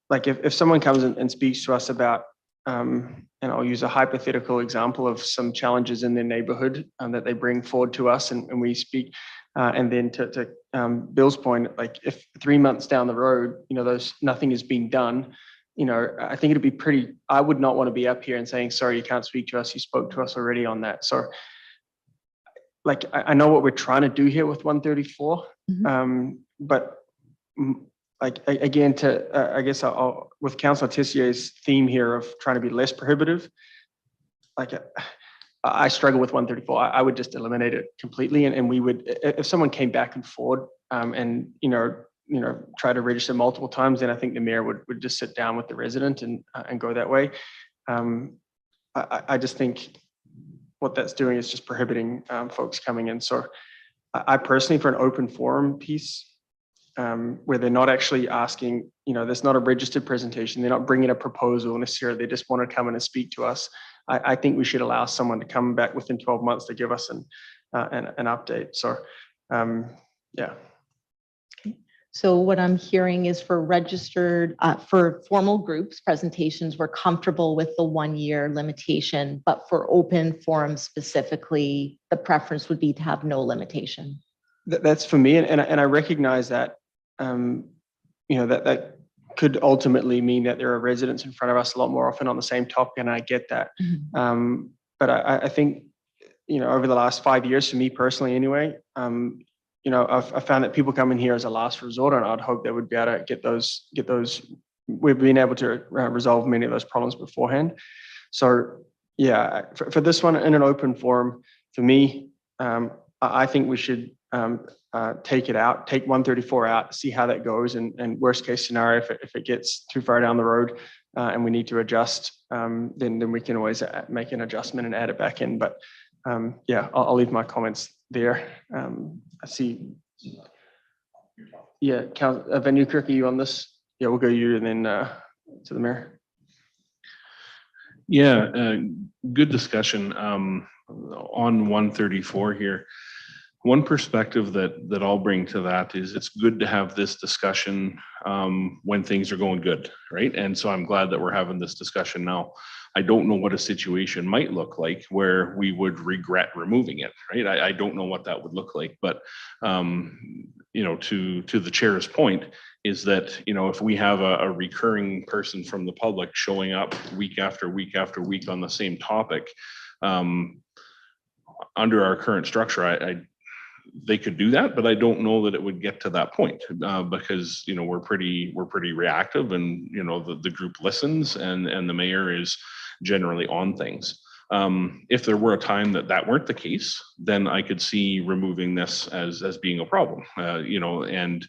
Like if someone comes and speaks to us about, and I'll use a hypothetical example of some challenges in their neighborhood that they bring forward to us, and we speak, and then to Bill's point, like if 3 months down the road, nothing has been done. I think it'd be pretty, I would not want to be up here and saying, sorry, you can't speak to us. You spoke to us already on that. So like, I know what we're trying to do here with 134, but like, again, I guess I'll with Councillor Tessier's theme here of trying to be less prohibitive, like I struggle with 134. I would just eliminate it completely. And we would, if someone came back and forward and, try to register multiple times, then I think the mayor would just sit down with the resident and go that way. I just think what that's doing is just prohibiting folks coming in. So I personally, for an open forum piece, where they're not actually asking, there's not a registered presentation. They're not bringing a proposal necessarily. They just want to come in and speak to us. I think we should allow someone to come back within 12 months to give us an update. So, yeah. So what I'm hearing is for registered, for formal groups, presentations, we're comfortable with the 1-year limitation, but for open forum specifically, the preference would be to have no limitation. That's for me. And I recognize that, that could ultimately mean that there are residents in front of us a lot more often on the same topic. And I get that. But I think, over the last 5 years, for me personally, anyway, I've found that people come in here as a last resort, and I'd hope they would be able to get those. We've been able to resolve many of those problems beforehand. So yeah, for this one in an open forum, for me, I think we should take it out, take 134 out, see how that goes, and worst case scenario, if it gets too far down the road and we need to adjust, then we can always make an adjustment and add it back in. But yeah, I'll leave my comments there. I see. Yeah, Van Newkirk, are you on this? Yeah, we'll go you and then to the mayor. Yeah, good discussion on 134 here. One perspective that I'll bring to that is it's good to have this discussion when things are going good, right? And so I'm glad that we're having this discussion now. I don't know what a situation might look like where we would regret removing it, right? I don't know what that would look like, but to the chair's point is that, if we have a recurring person from the public showing up week after week after week on the same topic, under our current structure, they could do that, but I don't know that it would get to that point because we're pretty reactive, and the group listens, and the mayor is generally on things. If there were a time that weren't the case, then I could see removing this as being a problem, and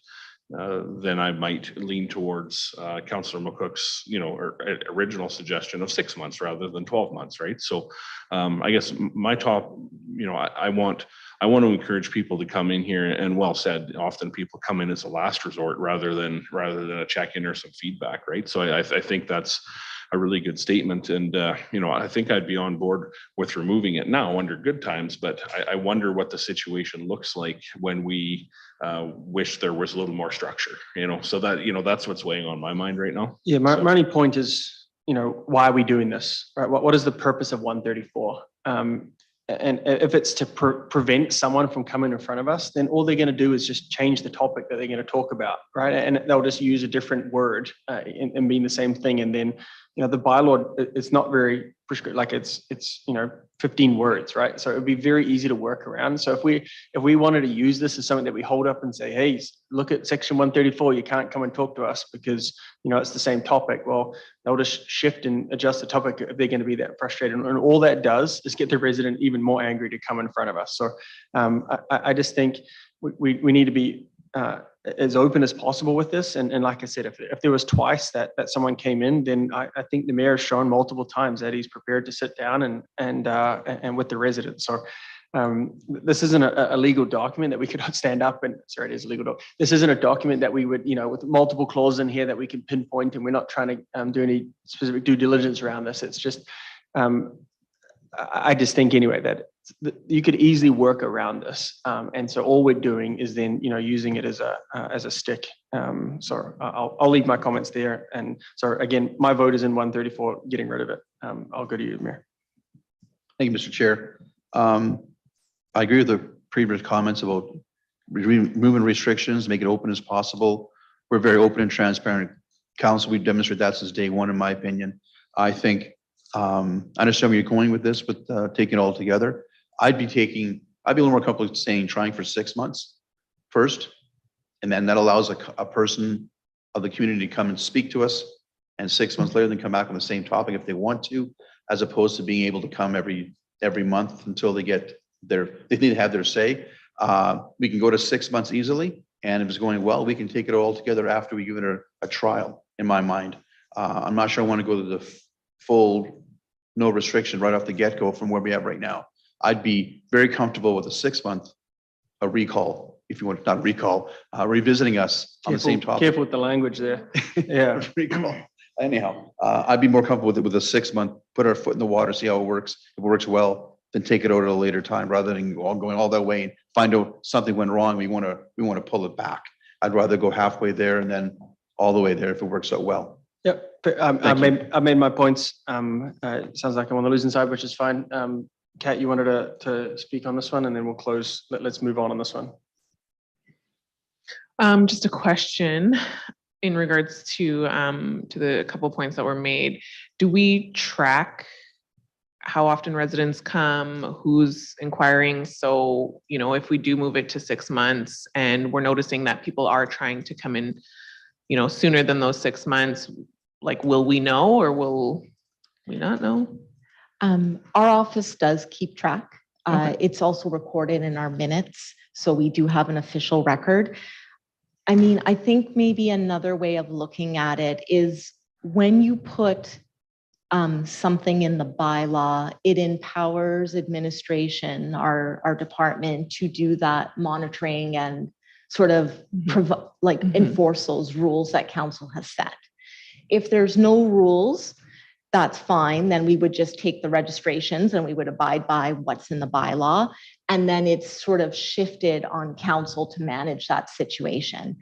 then I might lean towards Councillor McCook's, original suggestion of 6 months rather than 12 months, right? So I guess my top, I want to encourage people to come in here, and well said, often people come in as a last resort rather than a check-in or some feedback, right? So I think that's a really good statement. And, I think I'd be on board with removing it now under good times, but I wonder what the situation looks like when we wish there was a little more structure, so that, that's what's weighing on my mind right now. Yeah, my only point is, why are we doing this, right? What is the purpose of 134? And if it's to prevent someone from coming in front of us, then all they're going to do is just change the topic that they're going to talk about, right? And they'll just use a different word and mean the same thing. And then, the bylaw, it's not very prescriptive, like it's 15 words, right? So it would be very easy to work around. So if we wanted to use this as something that we hold up and say, hey, look at section 134, you can't come and talk to us because, it's the same topic. Well, they'll just shift and adjust the topic if they're going to be that frustrated. And all that does is get the resident even more angry to come in front of us. So I just think we need to be as open as possible with this. And like I said, if there was twice that someone came in, then I think the mayor has shown multiple times that he's prepared to sit down and with the residents. So this isn't a legal document that we could stand up and, sorry, it is a legal document. This isn't a document that we would, with multiple clauses in here that we can pinpoint, and we're not trying to do any specific due diligence around this. It's just, I just think anyway that you could easily work around this, and so all we're doing is then using it as a stick. So I'll leave my comments there. And so again, my vote is in 134, getting rid of it. I'll go to you, Mayor. Thank you, Mr. Chair. I agree with the previous comments about removing restrictions, make it open as possible. We're very open and transparent council. We've demonstrated that since day one, in my opinion. I think I understand where you're going with this, but taking it all together, I'd be a little more comfortable saying trying for 6 months first, and then that allows a person of the community to come and speak to us, and 6 months later, then come back on the same topic if they want to, as opposed to being able to come every month until they need to have their say. We can go to 6 months easily, and if it's going well, we can take it all together after we give it a trial, in my mind. I'm not sure I want to go to the full no restriction right off the get-go from where we have right now. I'd be very comfortable with a 6 month a recall, if you want, not recall, revisiting us on the same topic. Careful with the language there. Yeah. Recall. Anyhow, I'd be more comfortable with it with a 6 month, put our foot in the water, see how it works. If it works well, then take it out at a later time rather than going all that way and find out something went wrong. We want to pull it back. I'd rather go halfway there and then all the way there if it works out well. Yep. I made my points. It sounds like I'm on the losing side, which is fine. Kat, you wanted to speak on this one, and then we'll close. Let's move on this one. Just a question in regards to the couple points that were made. Do we track how often residents come, who's inquiring? So, you know, if we do move it to 6 months and we're noticing that people are trying to come in, you know, sooner than those 6 months, like, will we know or will we not know? Our office does keep track. Okay. It's also recorded in our minutes, so we do have an official record. I mean, I think maybe another way of looking at it is when you put something in the bylaw, it empowers administration, our department, to do that monitoring and sort of enforce those rules that council has set. If there's no rules, that's fine. Then we would just take the registrations and we would abide by what's in the bylaw. And then it's sort of shifted on council to manage that situation.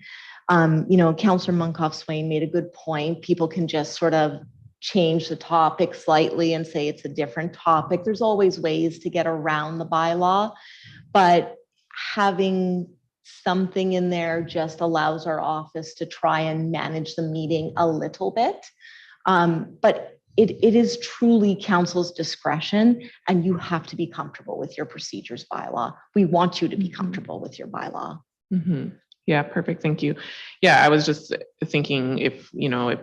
You know, Councillor Munkoff-Swain made a good point. People can just sort of change the topic slightly and say it's a different topic. There's always ways to get around the bylaw, but having something in there just allows our office to try and manage the meeting a little bit. But it is truly council's discretion, and you have to be comfortable with your procedures bylaw. We want you to be comfortable with your bylaw. Mm-hmm. Yeah, perfect. Thank you. Yeah, I was just thinking if, you know, if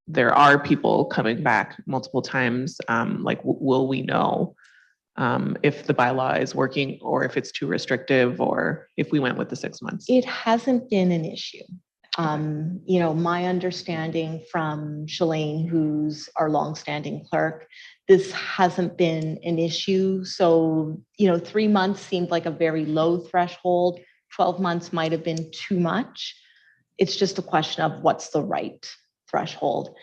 there are people coming back multiple times, like, will we know if the bylaw is working or if it's too restrictive or if we went with the 6 months? It hasn't been an issue. You know, my understanding from Shalane, who's our longstanding clerk, this hasn't been an issue. So, you know, 3 months seemed like a very low threshold. 12 months might have been too much. It's just a question of what's the right threshold.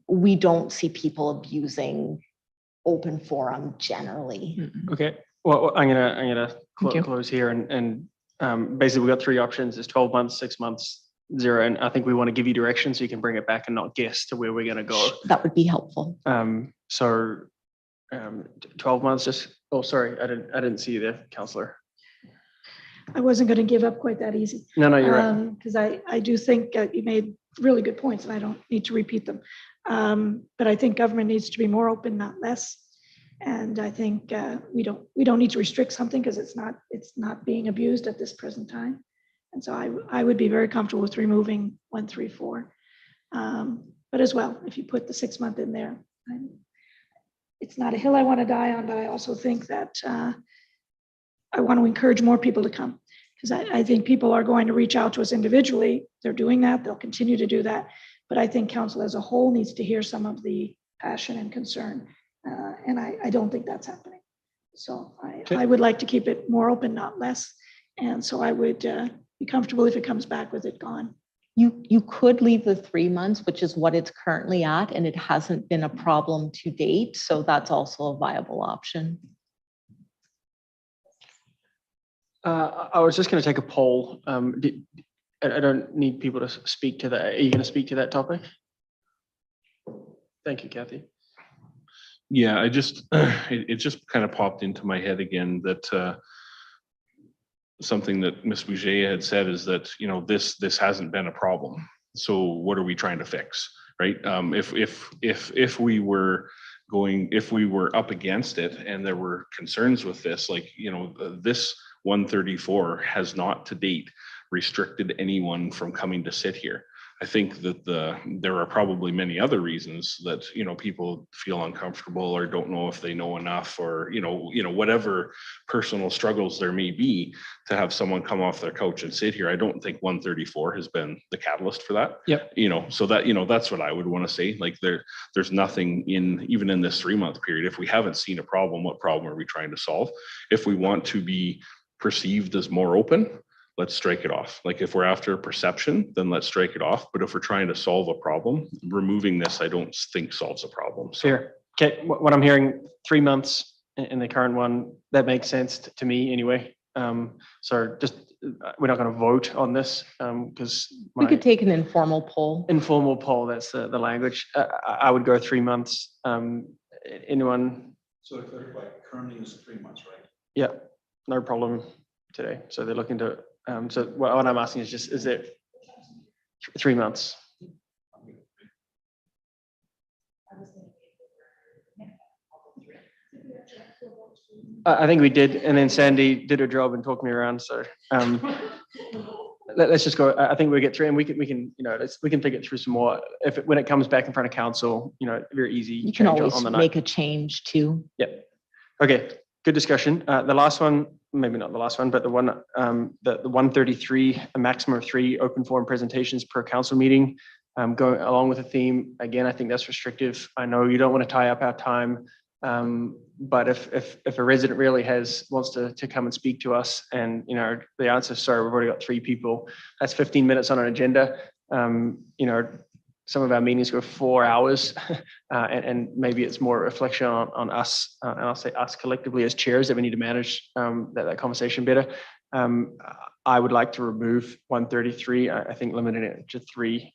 We don't see people abusing open forum generally. Okay. Well, I'm gonna close here and basically we've got 3 options. There's 12 months, 6 months, 0. And I think we want to give you direction so you can bring it back and not guess to where we're going to go. That would be helpful. 12 months, just, oh, sorry, I didn't see you there, Councillor. I wasn't going to give up quite that easy. No, you're right. Because I do think you made really good points and I don't need to repeat them. But I think government needs to be more open, not less. And I think we don't need to restrict something because it's not being abused at this present time. And so I would be very comfortable with removing 134. But as well, if you put the 6 month in there, it's not a hill I want to die on, but I also think that I want to encourage more people to come because I think people are going to reach out to us individually. They're doing that. They'll continue to do that. But I think council as a whole needs to hear some of the passion and concern. And I don't think that's happening. So I would like to keep it more open, not less. And so I would be comfortable if it comes back with it gone. You could leave the 3 months, which is what it's currently at, and it hasn't been a problem to date. So that's also a viable option. I was just going to take a poll. I don't need people to speak to that. Are you going to speak to that topic? Thank you, Kathy. Yeah, it just kind of popped into my head again that something that Ms. Bouger had said is that, you know, this hasn't been a problem. So what are we trying to fix, right? If we were up against it and there were concerns with this, like, you know, this 134 has not to date restricted anyone from coming to sit here. I think that there are probably many other reasons that, you know, people feel uncomfortable or don't know if they know enough or, you know, whatever personal struggles there may be to have someone come off their couch and sit here. I don't think 134 has been the catalyst for that. Yep. You know, so that, you know, that's what I would want to say. Like there's nothing even in this 3 month period. If we haven't seen a problem, what problem are we trying to solve? If we want to be perceived as more open, let's strike it off. Like if we're after a perception, then let's strike it off. But if we're trying to solve a problem, removing this, I don't think solves a problem. So Fair. Okay, what I'm hearing, 3 months in the current one, that makes sense to me anyway. So just, we're not going to vote on this because We could take an informal poll. informal poll, that's the language. I would go 3 months. Anyone? So to clarify, currently is 3 months, right? Yeah, no problem today. So they're looking to, so what I'm asking is just, is it 3 months? I think we did, and then Sandy did her job and talked me around, so let's just go. I think we get through, and we can, you know, we can think it through some more. When it comes back in front of council, you know, very easy. You can change always on the make night. a change too. Yep. Okay, good discussion. The last one, maybe not the last one, but the one, the 133, a maximum of 3 open forum presentations per council meeting. Going along with the theme, again, I think that's restrictive. I know you don't want to tie up our time. But if a resident really wants to come and speak to us, and you know the answer is sorry, we've already got 3 people, that's 15 minutes on an agenda. You know, some of our meetings go 4 hours, and maybe it's more a reflection on us, and I'll say us collectively as chairs, that we need to manage that conversation better. I would like to remove 133. I think limiting it to 3.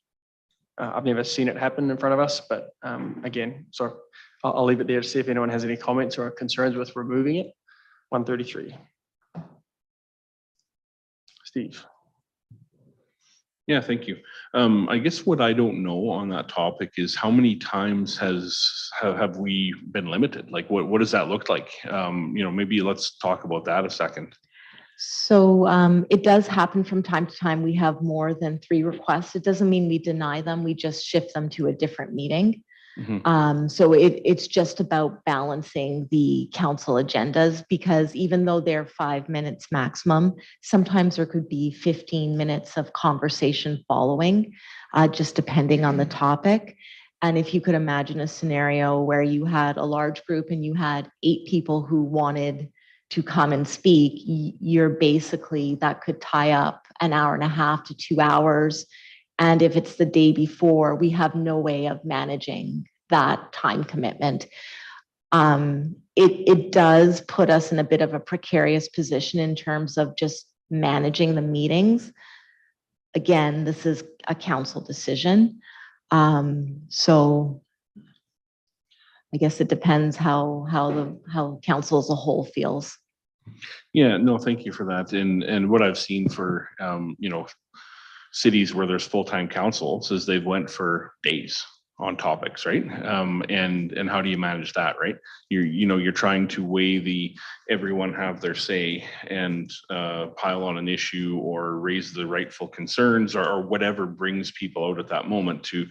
I've never seen it happen in front of us, but again, so I'll leave it there to see if anyone has any comments or concerns with removing it. 133. Steve. yeah, thank you. I guess what I don't know on that topic is how many times have we been limited? Like what does that look like? You know, maybe let's talk about that a second. So it does happen from time to time. We have more than 3 requests. It doesn't mean we deny them. We just shift them to a different meeting. So it's just about balancing the council agendas, because even though they're 5 minutes maximum, sometimes there could be 15 minutes of conversation following, just depending on the topic. And if you could imagine a scenario where you had a large group and you had 8 people who wanted to come and speak, you're basically, that could tie up an hour and a half to 2 hours. And if it's the day before, we have no way of managing that time commitment. It does put us in a bit of a precarious position in terms of just managing the meetings. Again, this is a council decision. So I guess it depends how council as a whole feels. Yeah, no, thank you for that. And what I've seen for, you know, cities where there's full-time councils is they've went for days on topics, right? And how do you manage that, right? You're trying to weigh everyone have their say and pile on an issue or raise the rightful concerns or whatever brings people out at that moment to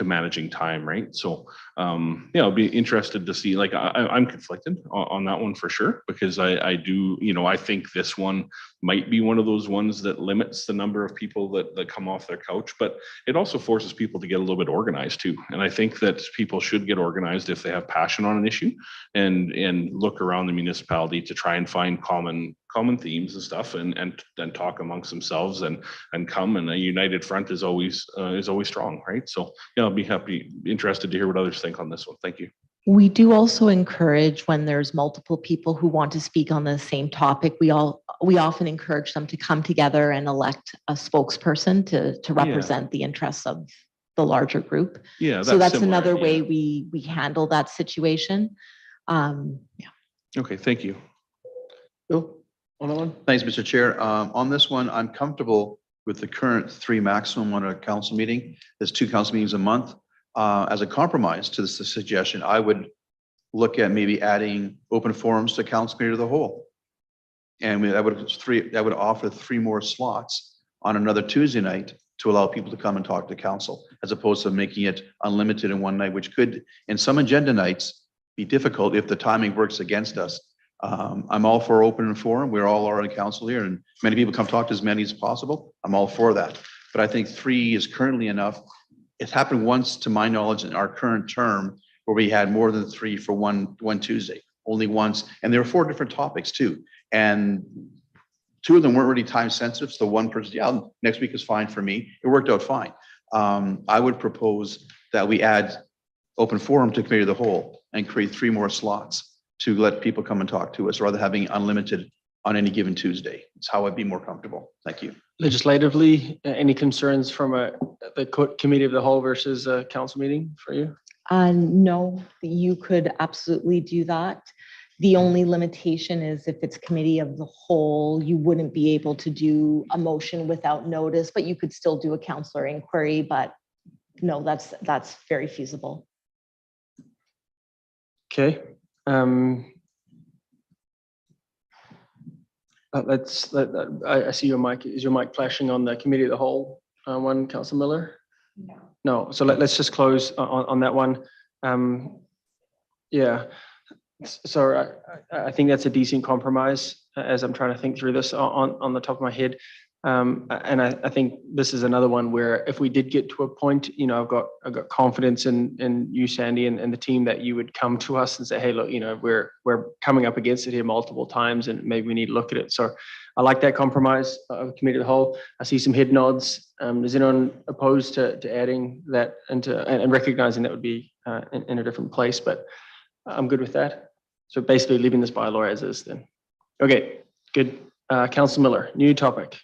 managing time, right? So yeah, I'll be interested to see, like I'm conflicted on that one for sure, because I do, you know, I think this one might be one of those ones that limits the number of people that come off their couch, but it also forces people to get a little bit organized too. And I think that people should get organized if they have passion on an issue and look around the municipality to try and find common themes and stuff and talk amongst themselves and come, and a united front is always strong, right? So yeah, I'll be interested to hear what others think on this one. Thank you. We do also encourage when there's multiple people who want to speak on the same topic, we often encourage them to come together and elect a spokesperson to represent the interests of the larger group. Yeah. So that's similar, another yeah. way we handle that situation. Yeah. Okay, thank you. Bill, on that one? Thanks, Mr. Chair. On this one, I'm comfortable with the current 3 maximum on a council meeting. There's 2 council meetings a month. As a compromise to this suggestion, I would look at maybe adding open forums to council committee of the whole. And that would offer 3 more slots on another Tuesday night to allow people to come and talk to council, as opposed to making it unlimited in one night, which could, in some agenda nights, be difficult if the timing works against us. I'm all for open forum. We're all are in council here, and many people come talk to as many as possible. I'm all for that. But I think 3 is currently enough. It's happened once, to my knowledge, in our current term, where we had more than 3 for one Tuesday, only once. And there were 4 different topics too. And two of them weren't really time sensitive. So one person, yeah, next week is fine for me. It worked out fine. I would propose that we add open forum to committee of the whole and create 3 more slots to let people come and talk to us rather than having unlimited on any given Tuesday. It's how I'd be more comfortable. Thank you. Legislatively, any concerns from the committee of the whole versus a council meeting for you? No, you could absolutely do that. The only limitation is if it's committee of the whole, you wouldn't be able to do a motion without notice, but you could still do a councillor inquiry. But no, that's very feasible. Okay. I see your mic. Is your mic flashing on the committee of the whole one, Councillor Miller? No. No. So let's just close on that one. Yeah. So I think that's a decent compromise as I'm trying to think through this on the top of my head. And I think this is another one where if we did get to a point, you know, I've got confidence in you, Sandy, and the team that you would come to us and say, hey, look, you know, we're coming up against it here multiple times and maybe we need to look at it. So I like that compromise of committee of the whole. I see some head nods. Is anyone opposed to adding that and recognizing that would be in a different place, but I'm good with that. So basically leaving this bylaw as is then. Okay, good. Councillor Miller, new topic.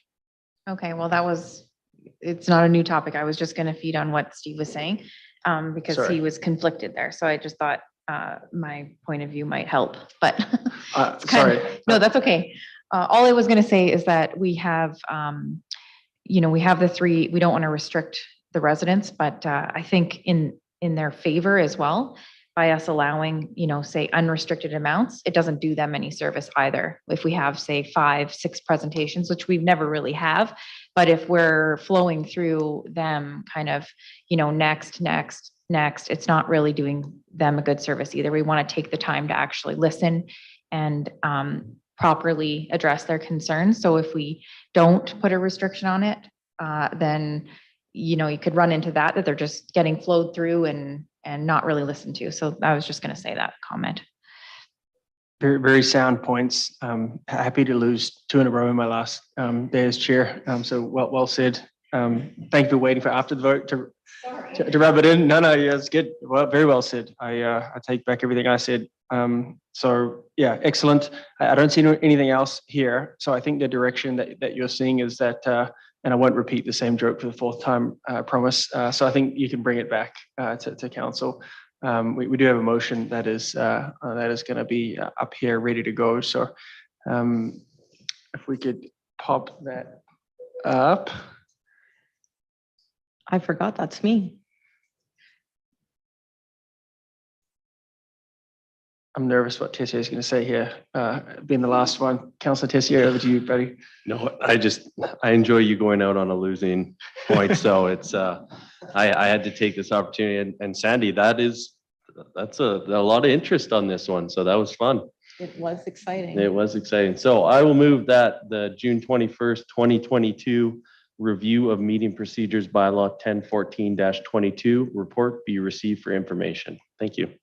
Okay, well, it's not a new topic. I was just going to feed on what Steve was saying because Sorry. he was conflicted there. So I just thought my point of view might help, but Sorry. No, that's okay. All I was going to say is that we have, we have the 3, we don't want to restrict the residents, but I think in their favor as well, by us allowing, say unrestricted amounts, it doesn't do them any service either. If we have, say, 5, 6 presentations, which we've never really have, but if we're flowing through them kind of, next, it's not really doing them a good service either. We want to take the time to actually listen and properly address their concerns. So if we don't put a restriction on it, then, you could run into that they're just getting flowed through and not really listened to. So I was just going to say that comment. Very, very sound points. Happy to lose 2 in a row in my last day as chair. So well said. Thank you for waiting for after the vote to rub it in. No, yeah, it's good. Well, very well said. I take back everything I said. So yeah, excellent. I don't see anything else here. So I think the direction that you're seeing is that, and I won't repeat the same joke for the 4th time, I promise. So I think you can bring it back to council. We do have a motion that is going to be up here ready to go. So if we could pop that up. I forgot that's me. I'm nervous what Tessier is going to say here, being the last one. Councillor Tessier, over to you, buddy. No, I enjoy you going out on a losing point. So it's, I had to take this opportunity and Sandy, that's a lot of interest on this one. So that was fun. It was exciting. It was exciting. So I will move that the June 21st, 2022 review of meeting procedures bylaw 1014-22 report be received for information. Thank you.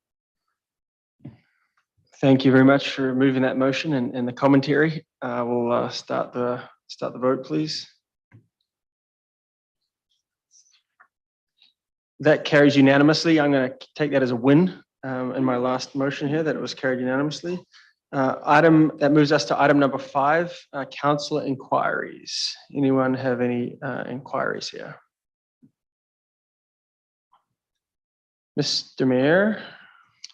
Thank you very much for moving that motion and the commentary. We'll start the vote, please. That carries unanimously. I'm going to take that as a win in my last motion here, that it was carried unanimously. That moves us to item number 5, councillor inquiries. Anyone have any inquiries here? Mr. Mayor.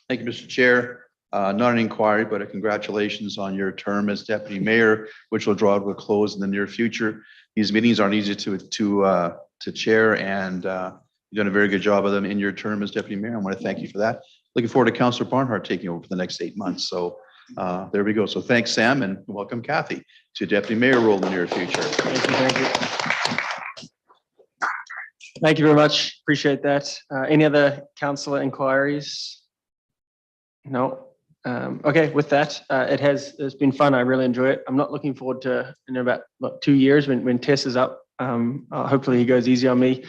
Thank you, Mr. Chair. Not an inquiry, but a congratulations on your term as deputy mayor, which will draw to a close in the near future. These meetings aren't easy to chair, and you've done a very good job of them in your term as deputy mayor. I want to thank you for that. Looking forward to Councillor Barnhart taking over for the next 8 months. So there we go. So thanks, Sam, and welcome, Kathy, to deputy mayor role in the near future. Thank you. Thank you very much. Appreciate that. Any other councillor inquiries? No. Okay, with that, it's been fun. I really enjoy it. I'm not looking forward to about 2 years when Tess is up. Hopefully he goes easy on me.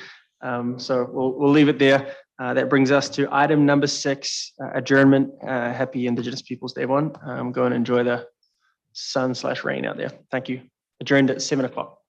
So we'll leave it there. That brings us to item number 6, adjournment. Happy Indigenous Peoples Day 1. Go and enjoy the sun/rain out there. Thank you. adjourned at 7 o'clock.